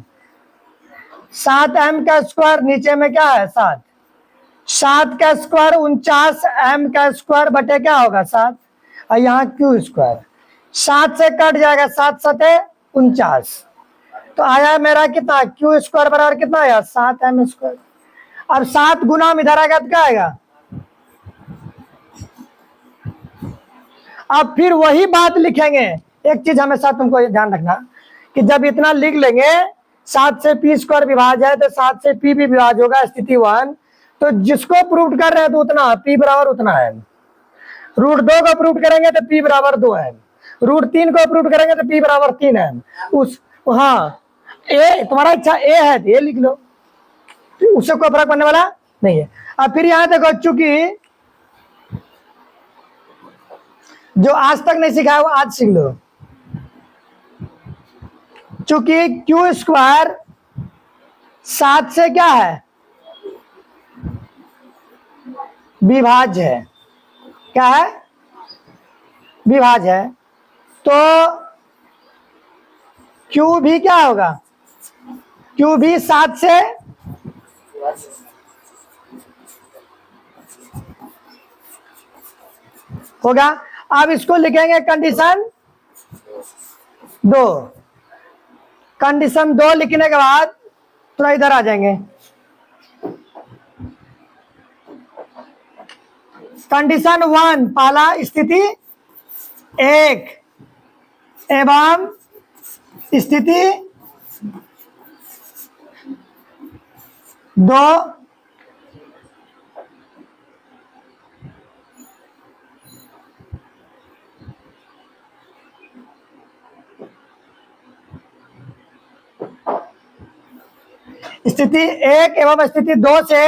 7m का स्क्वायर, नीचे में क्या है 7, 7 का स्क्वायर 49m का स्क्वायर बटे क्या होगा 7, और यहाँ Q², 7 से कट जाएगा, 7 7 49, तो आया मेरा कितना, Q² बराबर कितना आया 7m²। अब 7 गुना में इधर आएगा तो क्या आएगा, अब फिर वही बात लिखेंगे। एक चीज हमेशा तुमको ध्यान रखना कि जब इतना लिख लेंगे, 7 से P² विभाज्य है तो 7 से P भी विभाज्य होगा, स्थिति 1, तो जिसको प्रूव कर रहे हैं तो उतना P बराबर उतना है। √2 को प्रूव करेंगे तो P बराबर 2 है, √3 को प्रूव करेंगे तो P बराबर 3 है। उस, हाँ, ए तुम्हारा इच्छा ए है तो ए लिख लो, उससे कोई फर्क पड़ने वाला नहीं है। अब फिर यहाँ देखो, चूंकि जो आज तक नहीं सीखा है वो आज सीख लो, चूंकि Q² 7 से क्या है, विभाज्य है, क्या है, विभाज्य है, तो Q भी क्या होगा, Q भी 7 से होगा। अब इसको लिखेंगे कंडीशन 2, कंडीशन 2 लिखने के बाद थोड़ा इधर आ जाएंगे, कंडीशन 1, पहला स्थिति 1 एवं स्थिति 2, स्थिति 1 एवं स्थिति 2 से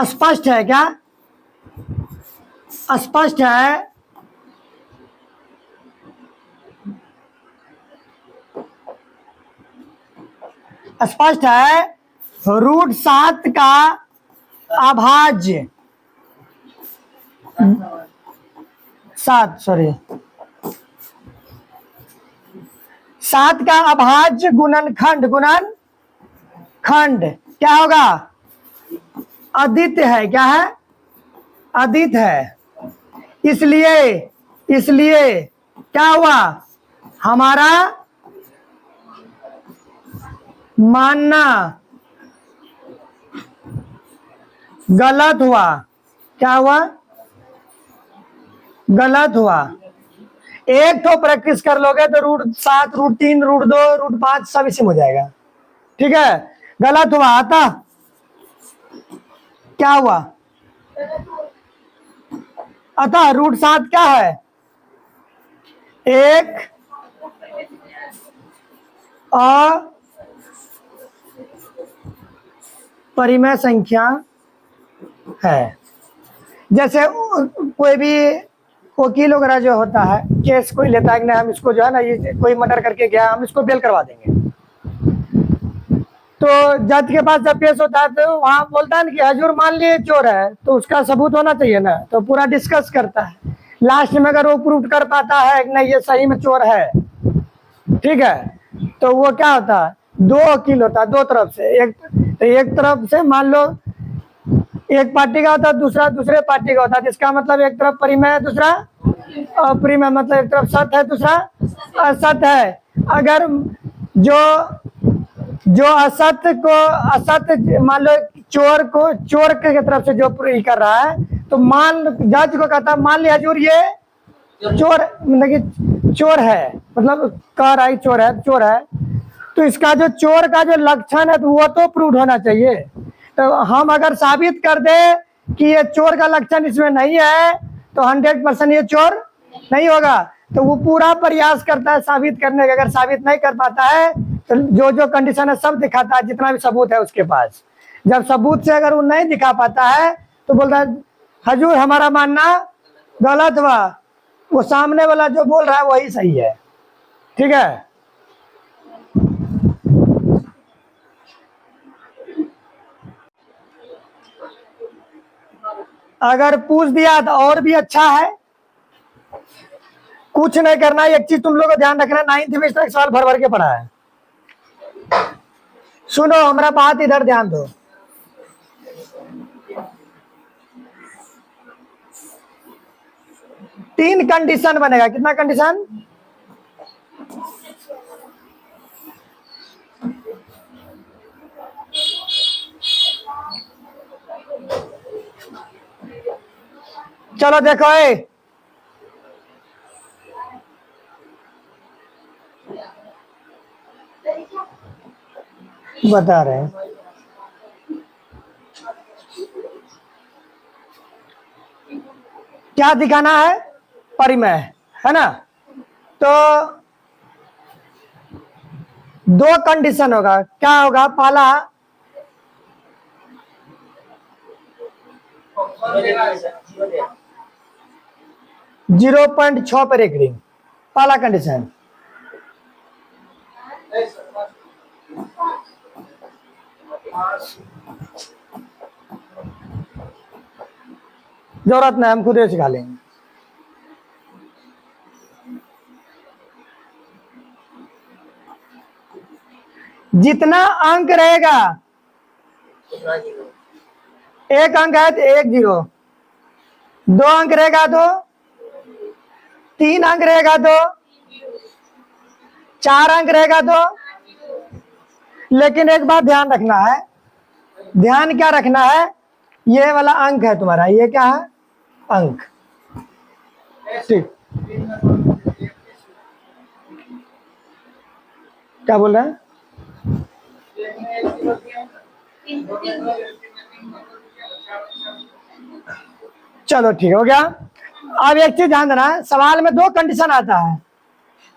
स्पष्ट है, क्या स्पष्ट है स्पष्ट है √7 का अभाज्य 7 का अभाज्य गुणनखंड क्या होगा, अद्वितीय है, क्या है, अद्वितीय है। इसलिए क्या हुआ, हमारा मानना गलत हुआ, क्या हुआ, गलत हुआ। एक तो प्रैक्टिस कर लोगे तो √7 √3 √2 √5 सब इसी में हो जाएगा, ठीक है। गलत हुआ, आता क्या हुआ, अतः √7 क्या है, एक अपरिमेय संख्या है। जैसे कोई भी वकील वगैरह जो होता है, केस कोई लेता है कि नहीं, हम इसको जो है ना, ये कोई मर्डर करके गया, हम इसको बेल करवा देंगे, तो जज के पास जब पेश होता है तो वहां बोलता है ना कि हजूर मान लिए चोर है, तो उसका सबूत होना चाहिए ना, तो पूरा डिस्कस करता है। लास्ट में अगर वो प्रूव कर पाता है कि नहीं ये सही में चोर है, ठीक है, तो वो क्या होता है, 2 वकील होता है, 2 तरफ से, एक तरफ से मान लो एक पार्टी का होता है, दूसरा दूसरे पार्टी का होता है, जिसका मतलब एक तरफ परिमेय है, दूसरा अप्रिमेय, मतलब एक तरफ सत्य है, दूसरा असत्य है। अगर जो असत्य को असत्य मान लो, चोर के तरफ से जो प्रूव कर रहा है, तो जज को कहता है मान लिया हजूर ये चोर, मतलब कि चोर है, मतलब कह रहा है चोर है, तो इसका जो चोर का जो लक्षण है तो वो तो प्रूव होना चाहिए। तो हम अगर साबित कर दे कि ये चोर का लक्षण इसमें नहीं है तो 100% ये चोर नहीं होगा। तो वो पूरा प्रयास करता है साबित करने का, अगर साबित नहीं कर पाता है तो जो जो कंडीशन है सब दिखाता है, जितना भी सबूत है उसके पास। जब सबूत से अगर वो नहीं दिखा पाता है तो बोलता है हजूर हमारा मानना गलत हुआ, वो सामने वाला जो बोल रहा है वही सही है। ठीक है, अगर पूछ दिया तो और भी अच्छा है। कुछ नहीं करना, एक चीज तुम लोग को ध्यान रखना, 9th में तक सवाल भर भर के पढ़ा है। सुनो हमारा बात इधर ध्यान दो। तीन कंडीशन बनेगा, कितना कंडीशन? चलो देखो बता रहे हैं, क्या दिखाना है? परिमेय है ना। तो दो कंडीशन होगा, क्या होगा? पहला 0.6 पर एक रिंग, पहला कंडीशन। जरूरत नहीं, हम खुद ही सिखा लेंगे। जितना अंक रहेगा, एक अंक है तो 1 0, 2 अंक रहेगा तो 3 अंक रहेगा तो 4 अंक रहेगा तो। लेकिन एक बात ध्यान रखना है, ध्यान क्या रखना है? ये वाला अंक है तुम्हारा, ये क्या है? अंक। ठीक, क्या बोल रहे हैं? चलो ठीक हो गया। अब एक चीज ध्यान देना, सवाल में दो कंडीशन आता है,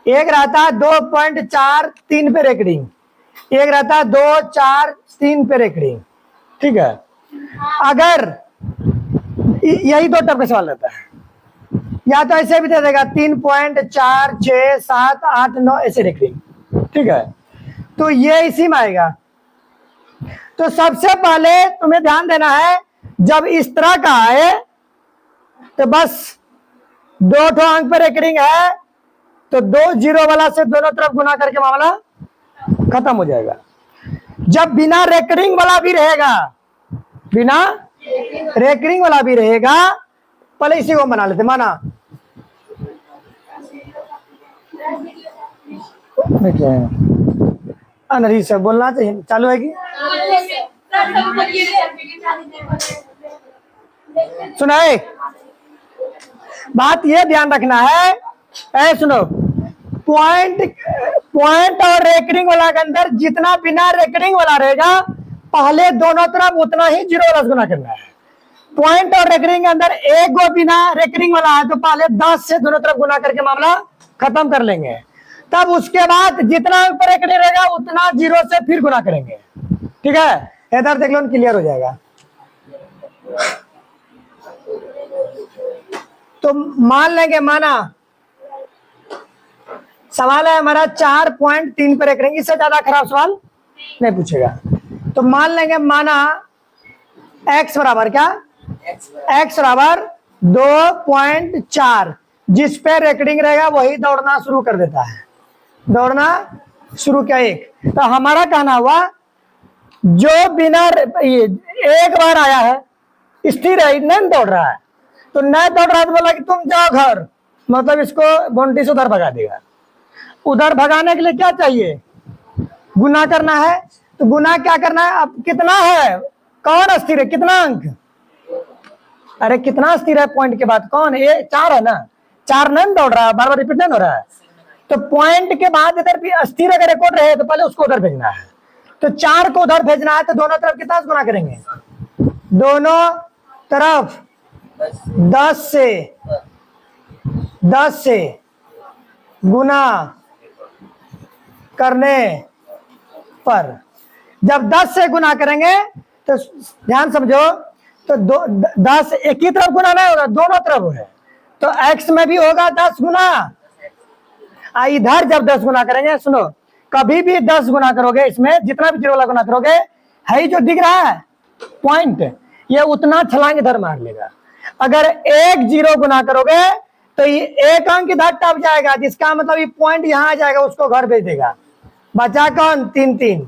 एक रहता है 2.43 पे रेकरिंग, एक रहता है 2-4-3 पे रेकरिंग। ठीक है, अगर यही दो टाइप का सवाल रहता है, या तो ऐसे भी दे देगा 3.4-6-7-8-9 ऐसे रेकरिंग। ठीक है, तो ये इसी में आएगा। तो सबसे पहले तुम्हें ध्यान देना है, जब इस तरह का आए तो बस 2 अंक पर रेकरिंग है तो 2 0 वाला से दोनों तरफ गुना करके मामला खत्म हो जाएगा। जब बिना रेकरिंग वाला भी रहेगा, बिना रेकरिंग वाला भी रहेगा, पहले इसी को बना लेते। माना अनरी से बोलना चाहिए, चालू है कि सुनाए? बात ये ध्यान रखना है, सुनो, पॉइंट और रेकरिंग वाला के अंदर जितना बिना रेकरिंग वाला रहेगा पहले दोनों तरफ उतना ही 0 वाला गुना करना है। पॉइंट और रेकरिंग के अंदर एक गो बिना रेकरिंग वाला है तो पहले 10 से दोनों तरफ गुना करके मामला खत्म कर लेंगे। तब उसके बाद जितना ऊपर रेकरिंग रहेगा उतना 0 से फिर गुना करेंगे। ठीक है, इधर देख लो, क्लियर हो जाएगा। तो मान लेंगे, माना सवाल है हमारा 4.3 पर रेकरिंग, इससे ज्यादा खराब सवाल नहीं पूछेगा। तो मान लेंगे, माना x बराबर क्या? x बराबर 2.4, जिस पे रेकरिंग रहेगा वही दौड़ना शुरू कर देता है, दौड़ना शुरू किया एक। तो हमारा कहना हुआ जो बिना एक बार आया है, स्थिर है, नहीं दौड़ रहा है, तो नहीं दौड़ रहा है तो बोला कि तुम जाओ घर, मतलब इसको बाउंड्री से उधर भगा देगा। उधर भगाने के लिए क्या चाहिए? गुना करना है। तो गुना क्या करना है? अब कितना है, कौन स्थिर है, कितना अंक? अरे कितना स्थिर है पॉइंट के बाद? कौन? ये 4 है ना, 4 नहीं दौड़ रहा है, बार बार रिपीट नहीं हो रहा है। तो पॉइंट के बाद इधर भी स्थिर अगर रिकॉर्ड रहे तो पहले उसको उधर भेजना है। तो 4 को उधर भेजना है तो दोनों तरफ कितना गुना करेंगे? दोनों तरफ 10 से गुना करने पर, जब 10 से गुना करेंगे तो ध्यान समझो, तो 10 एक ही तरफ गुना नहीं होगा, दोनों तरफ है, तो x में भी होगा 10 गुना। इधर जब 10 गुना करेंगे, सुनो, कभी भी 10 गुना करोगे, इसमें जितना भी जीरो वाला गुना करोगे, है जो दिख रहा है पॉइंट, ये उतना छलांग इधर मार लेगा। अगर एक जीरो गुना करोगे तो ये एक अंक इधर टप जाएगा, जिसका मतलब ये पॉइंट यहां आ जाएगा, उसको घर भेज देगा। बचा कौन? 3 3।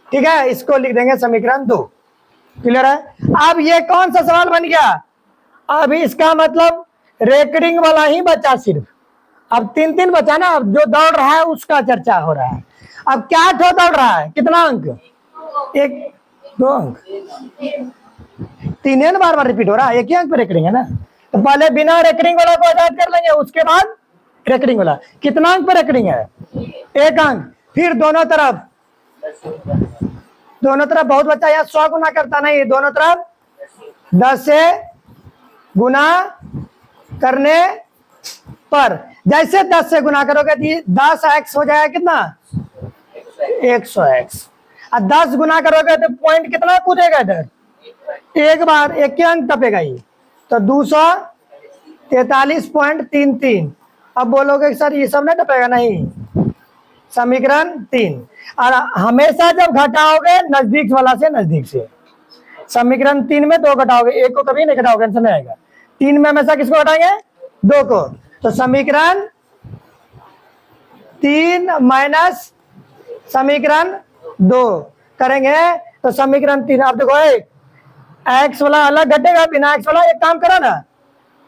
ठीक है, इसको लिख देंगे समीकरण 2। क्लियर है? अब ये कौन सा सवाल बन गया? अब इसका मतलब रेकरिंग वाला ही बचा सिर्फ। अब 3 3 बचा ना, अब जो दौड़ रहा है उसका चर्चा हो रहा है। अब क्या ठो दौड़ रहा है? कितना अंक? 1 2 अंक, 3 बार बार रिपीट हो रहा है, एक ही अंक पे रेकरिंग है ना। तो पहले बिना रेकरिंग वाला को आजाद कर लेंगे, उसके बाद रेकरिंग वाला। कितना अंक पे रेकरिंग है? 1 अंक। फिर दोनों तरफ बहुत बच्चा यहाँ 100 गुना करता नहीं, दोनों तरफ 10 से गुना करने पर, जैसे 10 से गुना करोगे तो 10x हो जाएगा कितना? 100x। और 10 गुना करोगे तो पॉइंट कितना कूदेगा इधर? एक बार, एक ही अंक टपेगा ही, तो 243.33। अब बोलोगे सर ये सब नहीं टपेगा, नहीं, समीकरण 3। और हमेशा जब घटाओगे नजदीक वाला से नजदीक से, समीकरण 3 में 2 घटाओगे, 1 को कभी नहीं घटाओगे, टेंशन नहीं आएगा। 3 में हमेशा किसको घटाएंगे? 2 को। तो समीकरण 3 माइनस समीकरण 2 करेंगे तो समीकरण 3। आप देखो, एक्स वाला अलग घटेगा, बिना एक्स वाला। एक काम करो ना,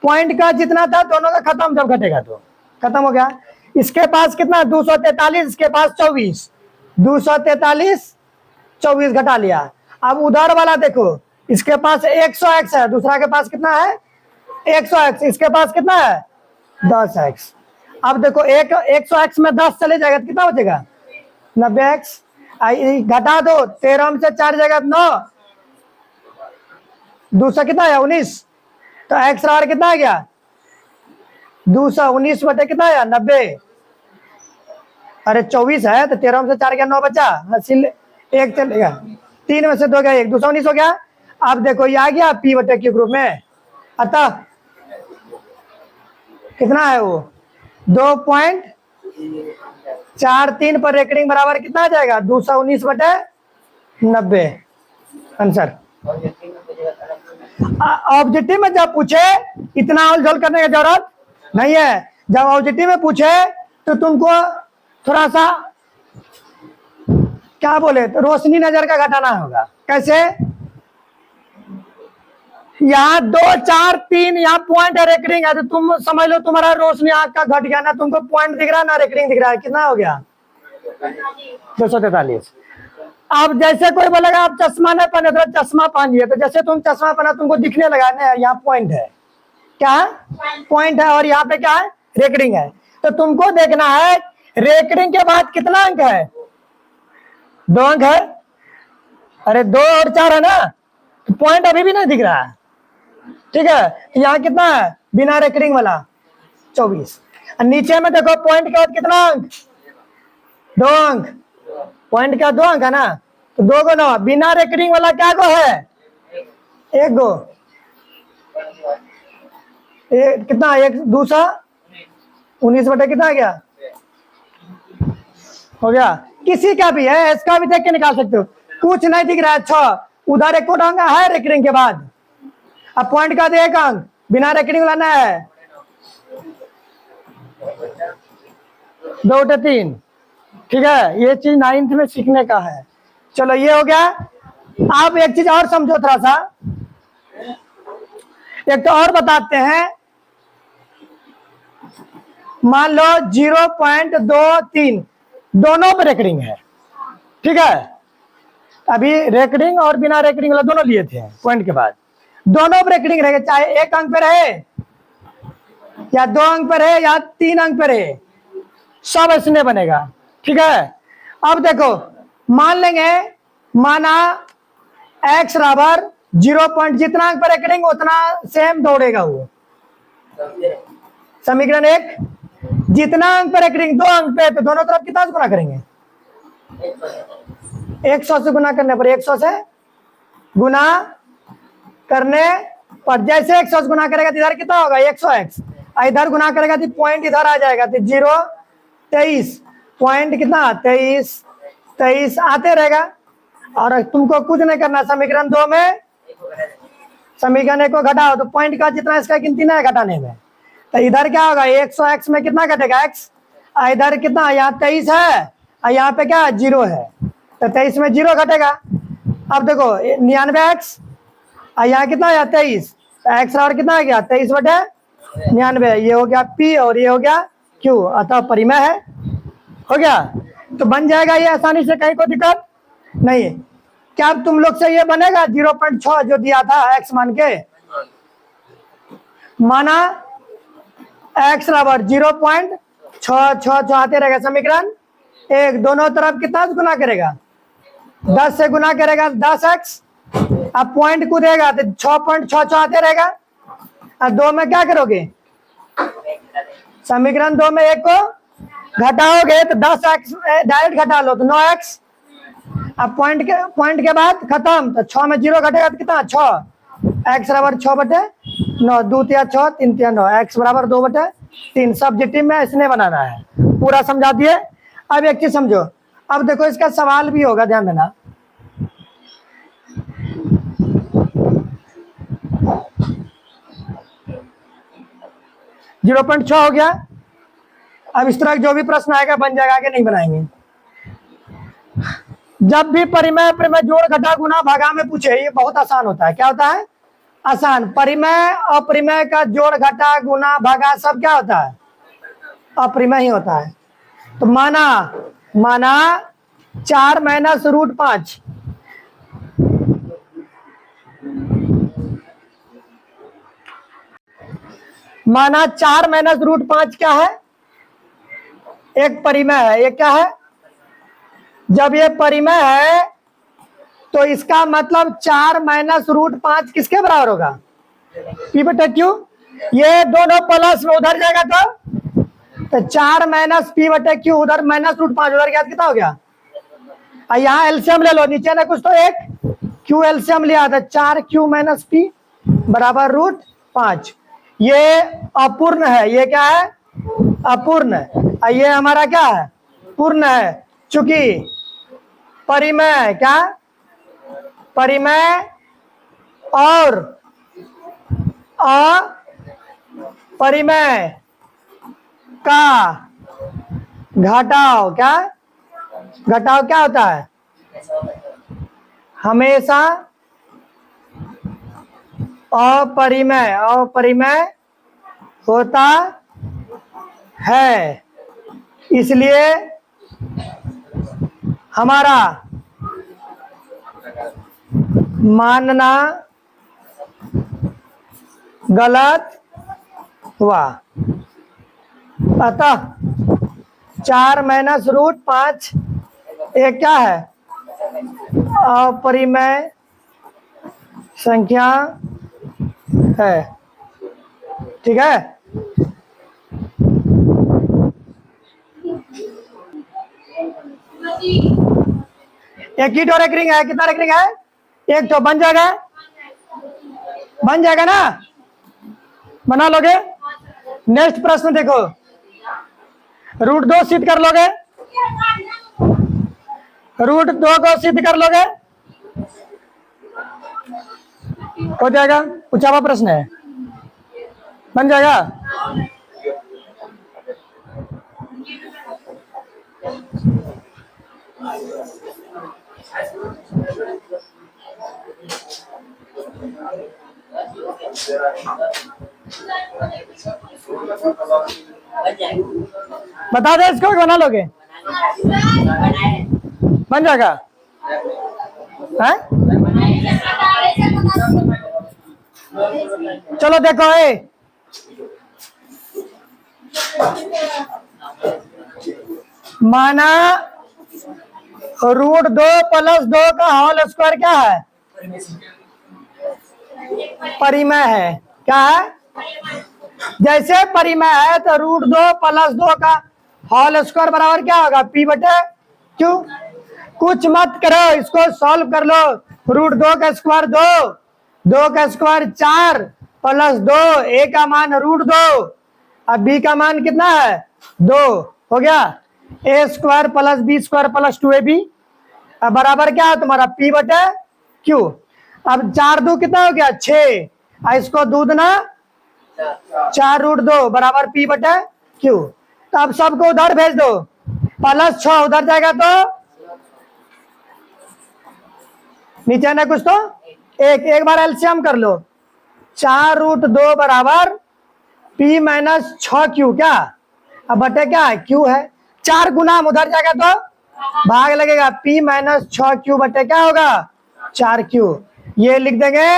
पॉइंट का जितना था दोनों का खत्म, जब घटेगा तो खत्म हो गया। इसके पास कितना? 243, इसके पास 24, 243 24 घटा लिया। अब उधर वाला देखो, इसके पास 100x है, दूसरा के पास कितना है? 100x, इसके पास कितना है? 10x। अब देखो 100x में 10 चले जाएगा तो कितना बचेगा? 90x। घटा दो, 13 में से 4 जाएगा 9, दूसरा कितना है? 19। तो x आर कितना आ गया? 219 बटे कितना आया? 90। अरे 24 है तो 13 में से 4 गया, 9 बचा, एक चलेगा, 3 में से 2 गया 1, 219 हो गया। अब देखो ये आ गया p बटे क्यू ग्रुप में, अतः कितना है वो? 2.43 पर रेकरिंग बराबर कितना आ जाएगा? 219 बटे 90 आंसर। ऑब्जेक्टिव में जब पूछे इतना उलझल करने की जरूरत नहीं है। जब ऑब्जेक्टिव में पूछे तो तुमको थोड़ा सा क्या बोले, तो रोशनी नजर का घटाना होगा। कैसे? यहाँ 2 4 3 यहाँ पॉइंट है, रेकरिंग है, तो तुम समझ लो तुम्हारा रोशनी आंख का घट गया ना, तुमको पॉइंट दिख रहा है ना रेकरिंग दिख रहा है। कितना हो गया? 243। अब जैसे कोई बोलेगा आप चश्मा नहीं पहने, तो चश्मा पहनिए, तो जैसे तुम चश्मा पहना तुमको दिखने लगा ना, यहाँ पॉइंट है, क्या पॉइंट है, और यहाँ पे क्या है? रेकरिंग है। तो तुमको देखना है रेकरिंग के बाद कितना अंक है? 2 अंक है। अरे 2 और 4 है ना, तो पॉइंट अभी भी नहीं दिख रहा है। ठीक है, तो यहाँ कितना है बिना रेकरिंग वाला? 24। नीचे में देखो पॉइंट के बाद कितना अंक? 2 अंक। पॉइंट का 2 अंक है ना, तो 2 गो 9, बिना रेकरिंग वाला क्या गो है? 1 गो। कितना? 1 दूसरा 19 बटे कितना आ गया? हो गया। किसी का भी है, इसका भी देख के निकाल सकते हो। कुछ नहीं दिख रहा है, अच्छा उधर एक और अंक है रेकरिंग के बाद, अब पॉइंट का 1 अंक बिना रेकरिंग वाला ना है, 2 बटे 3। ठीक है, ये चीज 9th में सीखने का है। चलो ये हो गया। आप एक चीज और समझो थोड़ा सा, एक तो और बताते हैं। मान लो 0.23 दोनों पे रेकरिंग है। ठीक है, अभी रेकरिंग और बिना रेकरिंग वाला दोनों लिए थे पॉइंट के बाद, दोनों पे रेकरिंग रहेगा, चाहे 1 अंक पे रहे या 2 अंक पे रहे या 3 अंक पे रहे, सब ऐसे बनेगा। ठीक है, अब देखो मान लेंगे, माना x बराबर 0 पॉइंट, जितना अंक पर करेंगे उतना सेम दौड़ेगा वो। समीकरण 1, जितना अंक पर करेंगे 2 अंक पे तो दोनों तरफ कितना गुना करेंगे, 100 से गुना करने पर, 100 से गुना करने पर जैसे 100 से गुना करेगा तो इधर कितना होगा 100x, इधर गुना करेगा तो पॉइंट इधर आ जाएगा तो 0 23 पॉइंट कितना 23 आते रहेगा। और तुमको कुछ नहीं करना, समीकरण 2 में समीकरण 1 को घटाओ तो पॉइंट का जितना इसका गिनती नहीं है घटाने में, तो इधर क्या होगा 100x में कितना घटेगा x, इधर कितना यहाँ 23 है और यहाँ पे क्या 0 है, तो 23 में 0 घटेगा। अब देखो 99x और यहाँ कितना आया 23, तो x और कितना आ गया 23/99, ये हो गया p और ये हो गया q, अतः परिमेय है। हो गया, तो बन जाएगा ये आसानी से, कहीं कोई दिक्कत नहीं है। क्या तुम लोग से ये बनेगा 0.6 जो दिया था x मान के, माना x बराबर 0.6 आते रहेगा। समीकरण 1 दोनों तरफ कितना गुना करेगा 10 से गुना करेगा 10x, अब पॉइंट कूदेगा तो 6.6 आते रहेगा। अब 2 में क्या करोगे, समीकरण 2 में 1 को घटाओगे तो 10x डायरेक्ट घटा लो तो 9x, अब पॉइंट के बाद खत्म, तो 6 में 0 घटेगा तो कितना 6, x बराबर 6/9, 2 तिया 6 3 तिया 9, x बराबर 2/3। सब्जेक्टिव में इसने बनाना है, पूरा समझा दिए। अब एक चीज समझो, अब देखो इसका सवाल भी होगा, ध्यान देना। जीरो पॉइंट 6 हो गया। अब इस तरह जो भी प्रश्न आएगा बन जाएगा, आगे नहीं बनाएंगे। जब भी परिमेय परिमेय जोड़ घटा गुना भागा में पूछे, ये बहुत आसान होता है। क्या होता है आसान, परिमेय अपरिमेय का जोड़ घटा गुना भागा सब क्या होता है अपरिमेय ही होता है। तो माना 4 माइनस रूट 5, माना 4 माइनस रूट 5 क्या है, एक परिमेय है। ये क्या है, जब ये परिमेय है तो इसका मतलब 4 माइनस रूट 5 किसके बराबर होगा, p/q। ये दोनों प्लस में उधर जाएगा तो 4 माइनस p/q, उधर माइनस रूट 5 उधर गया, कितना हो गया। यहाँ एलसीएम ले लो, नीचे ना कुछ तो एक q एलसीएम लिया था, 4q माइनस p बराबर रूट 5। ये अपूर्ण है, ये क्या है अपूर्ण, ये हमारा क्या है पूर्ण है। चूंकि परिमेय क्या, परिमेय और अपरिमेय का घटाव, क्या घटाव क्या होता है, हमेशा अपरिमेय होता है। इसलिए हमारा मानना गलत हुआ। अतः 4 माइनस रूट 5 एक क्या है अपरिमेय संख्या है। ठीक है, एक कीट और एक रिंग है, कितना रिंग है एक, तो बन जाएगा ना, बना लोगे। नेक्स्ट प्रश्न देखो, रूट 2 सिद्ध कर लोगे, रूट 2 को सिद्ध कर लोगे हो जाएगा, पूछा हुआ प्रश्न है, बन जाएगा। बता दे इसको, बना लोगे, बन जाएगा है? चलो देखो माना रूट 2 प्लस 2 का होल स्क्वायर क्या है? परिमेय है। क्या है? जैसे परिमेय है तो रूट 2 प्लस 2 का होल स्क्वायर बराबर क्या होगा? पी बटे क्यू। कुछ मत करो, इसको सॉल्व कर लो। रूट 2 का स्क्वायर 2, 2 का स्क्वायर 4 प्लस 2, ए का मान रूट 2, अब बी का मान कितना है? 2 हो गया। A square plus B square plus 2ab अब बराबर क्या है तुम्हारा? पी बटे क्यू। अब 4 2 कितना हो गया? 6। इसको दूध ना 4 रूट 2 बराबर पी बटे क्यू। तो अब सबको उधर भेज दो, प्लस 6 उधर जाएगा तो नीचे ना कुछ तो एक बार एलसीएम कर लो। 4 रूट 2 बराबर पी माइनस 6 क्यू। क्या अब बटे क्या है? क्यू है। 4 गुना उधर जाएगा तो भाग लगेगा, पी माइनस 6 क्यू बटे क्या होगा? 4 क्यू। ये लिख देंगे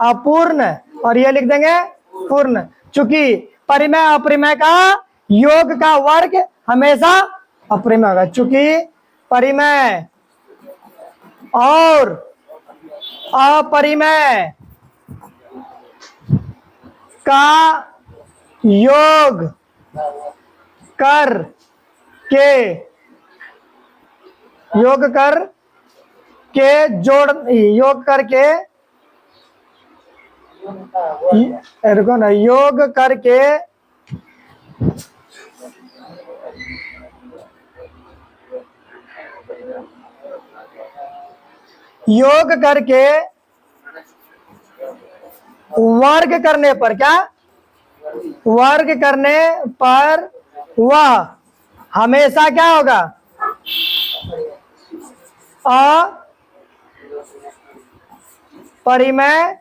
अपूर्ण और ये लिख देंगे पूर्ण। चूंकि परिमेय अपरिमेय का योग का वर्ग हमेशा अपरिमेय होगा। चूंकि परिमेय और अपरिमेय का योग कर के जोड़ योग करके रुको ना, योग करके वर्ग करने पर क्या? वर्ग करने पर वह हमेशा क्या होगा? अपरिमेय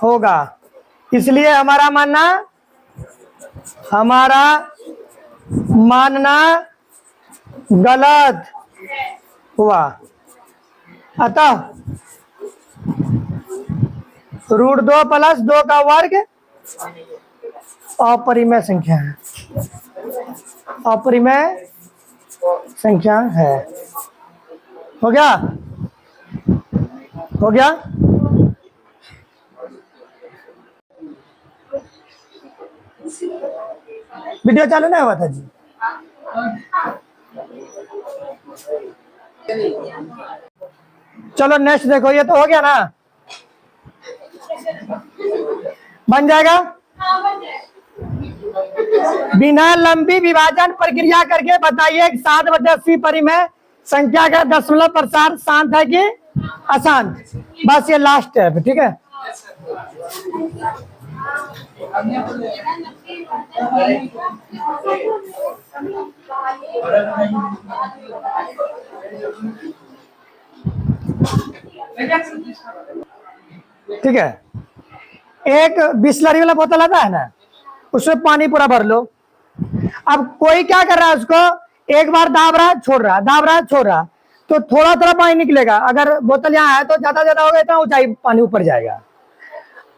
होगा। इसलिए हमारा मानना गलत हुआ। अतः रूट 2 प्लस 2 का वर्ग अपरिमेय संख्या है। अपरिमेय संख्या है। हो गया? हो गया? वीडियो चालू नहीं हुआ था जी? चलो नेक्स्ट देखो। ये तो हो गया ना? बन जाएगा। बिना लंबी विभाजन प्रक्रिया करके बताइए 7/80 परिमेय संख्या का दशमलव प्रसार शांत है कि अशांत? बस ये लास्ट है, ठीक है। ठीक है, एक बिस्लरी वाला बोतल आता है ना, उसमें पानी पूरा भर लो। अब कोई क्या कर रहा है, उसको एक बार दाब रहा है, छोड़ रहा है, दाब रहा है, छोड़ रहा, तो थोड़ा थोड़ा पानी निकलेगा। अगर बोतल यहाँ है तो ज्यादा ज्यादा होगा, इतना ऊंचाई पानी ऊपर जाएगा।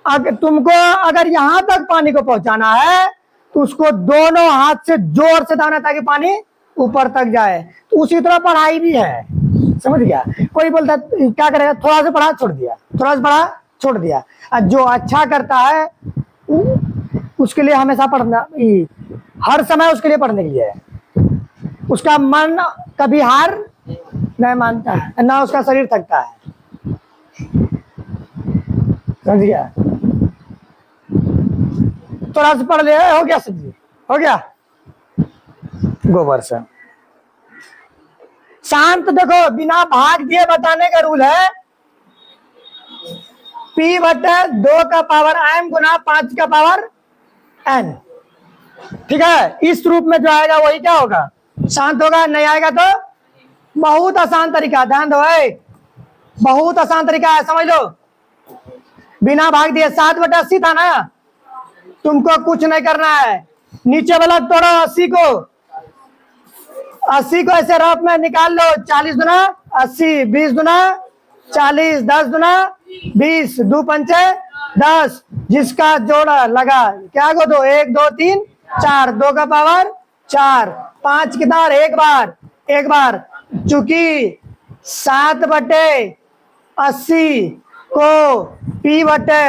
अगर तुमको अगर यहाँ तक पानी को पहुंचाना है तो उसको दोनों हाथ से जोर से दाना ताकि पानी ऊपर तक जाए। तो उसी तरह पढ़ाई भी है, समझ गया? कोई बोलता क्या करेगा, थोड़ा सा पढ़ा छोड़ दिया, थोड़ा सा पढ़ा छोड़ दिया। जो अच्छा करता है उसके लिए हमेशा पढ़ना, हर समय उसके लिए पढ़ने के लिए है। उसका मन कभी हार नहीं मानता है, ना उसका शरीर थकता है, समझ गया? थोड़ा सा पढ़ लिया, हो गया सब्जी, हो गया। गोबर से शांत। देखो, बिना भाग दिए बताने का रूल है, P बटे 2 का पावर m गुना 5 का पावर n। ठीक है, इस रूप में जो आएगा वही क्या होगा? शांत होगा। नहीं आएगा तो बहुत आसान तरीका, ध्यान दो, बहुत आसान तरीका है, समझ लो। बिना भाग दिए 7/80 था ना, तुमको कुछ नहीं करना है, नीचे वाला तोड़ो 80 को ऐसे रफ में निकाल लो। 40 दुना 80, 20 दुना 40, 10 दुना 20, 2 पंचे 10। जिसका जोड़ा लगा क्या को दो, 1 2 3 4, 2 का पावर 4, 5 कितना? एक बार चूंकि 7/80 को P बटे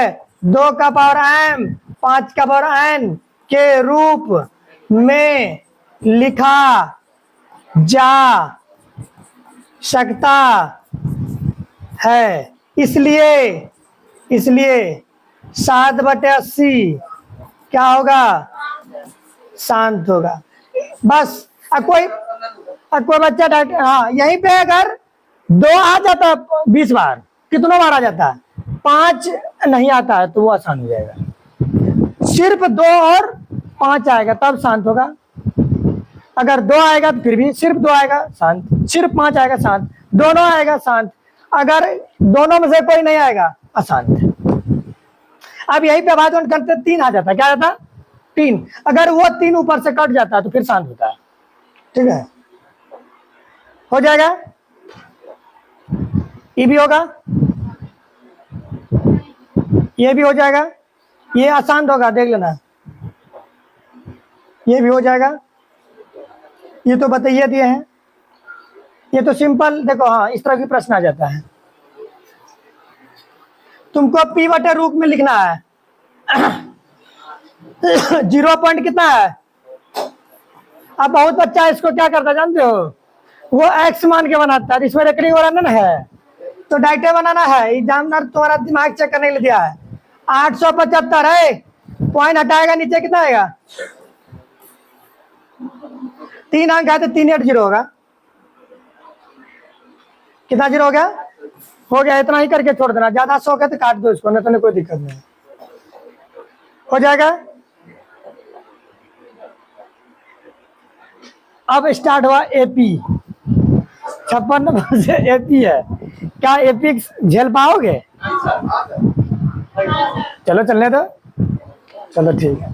2 का पावर m 5 का पावर n के रूप में लिखा जा सकता है। इसलिए 7/80 क्या होगा, शांत होगा। बस अब कोई बच्चा हाँ यहीं पे अगर 2 आ जाता है 20 बार, कितनों बार आ जाता है, 5 नहीं आता है तो वो आसान हो जाएगा। सिर्फ 2 और 5 आएगा तब शांत होगा। अगर 2 आएगा तो फिर भी सिर्फ 2 आएगा शांत, सिर्फ 5 आएगा शांत, दोनों आएगा शांत, अगर दोनों में से कोई नहीं आएगा अशांत। अब यहीं पे बात करते 3 आ जाता है, क्या आता है 3, अगर वो 3 ऊपर से कट जाता है तो फिर शांत होता है। ठीक है, हो जाएगा। ये भी होगा, ये भी हो जाएगा, ये अशांत होगा, देख लेना। ये भी हो जाएगा, ये तो बताइए दिए हैं, ये तो सिंपल देखो। हाँ इस तरह की प्रश्न आ जाता है। तुमको P बटे रूप में लिखना है 0 पॉइंट कितना है। अब बहुत बच्चा इसको क्या करता है जानते हो, वो x मान के बनाता है, इसमें रेकरिंग बनाना है तो डायरेक्ट बनाना है। एग्जामिनर तुम्हारा दिमाग चेक करने के लिए दिया है। 875 है, पॉइंट हटाएगा नीचे कितना आएगा, 3 अंक है तो 380 होगा। कितना 0 हो गया, हो गया। इतना ही करके छोड़ देना, ज्यादा 100 है तो काट दो इसको, नहीं तो कोई दिक्कत नहीं, हो जाएगा। अब स्टार्ट हुआ एपी, 56 नंबर से एपी है। क्या एपी झेल पाओगे, चलो चलने दो, चलो ठीक है।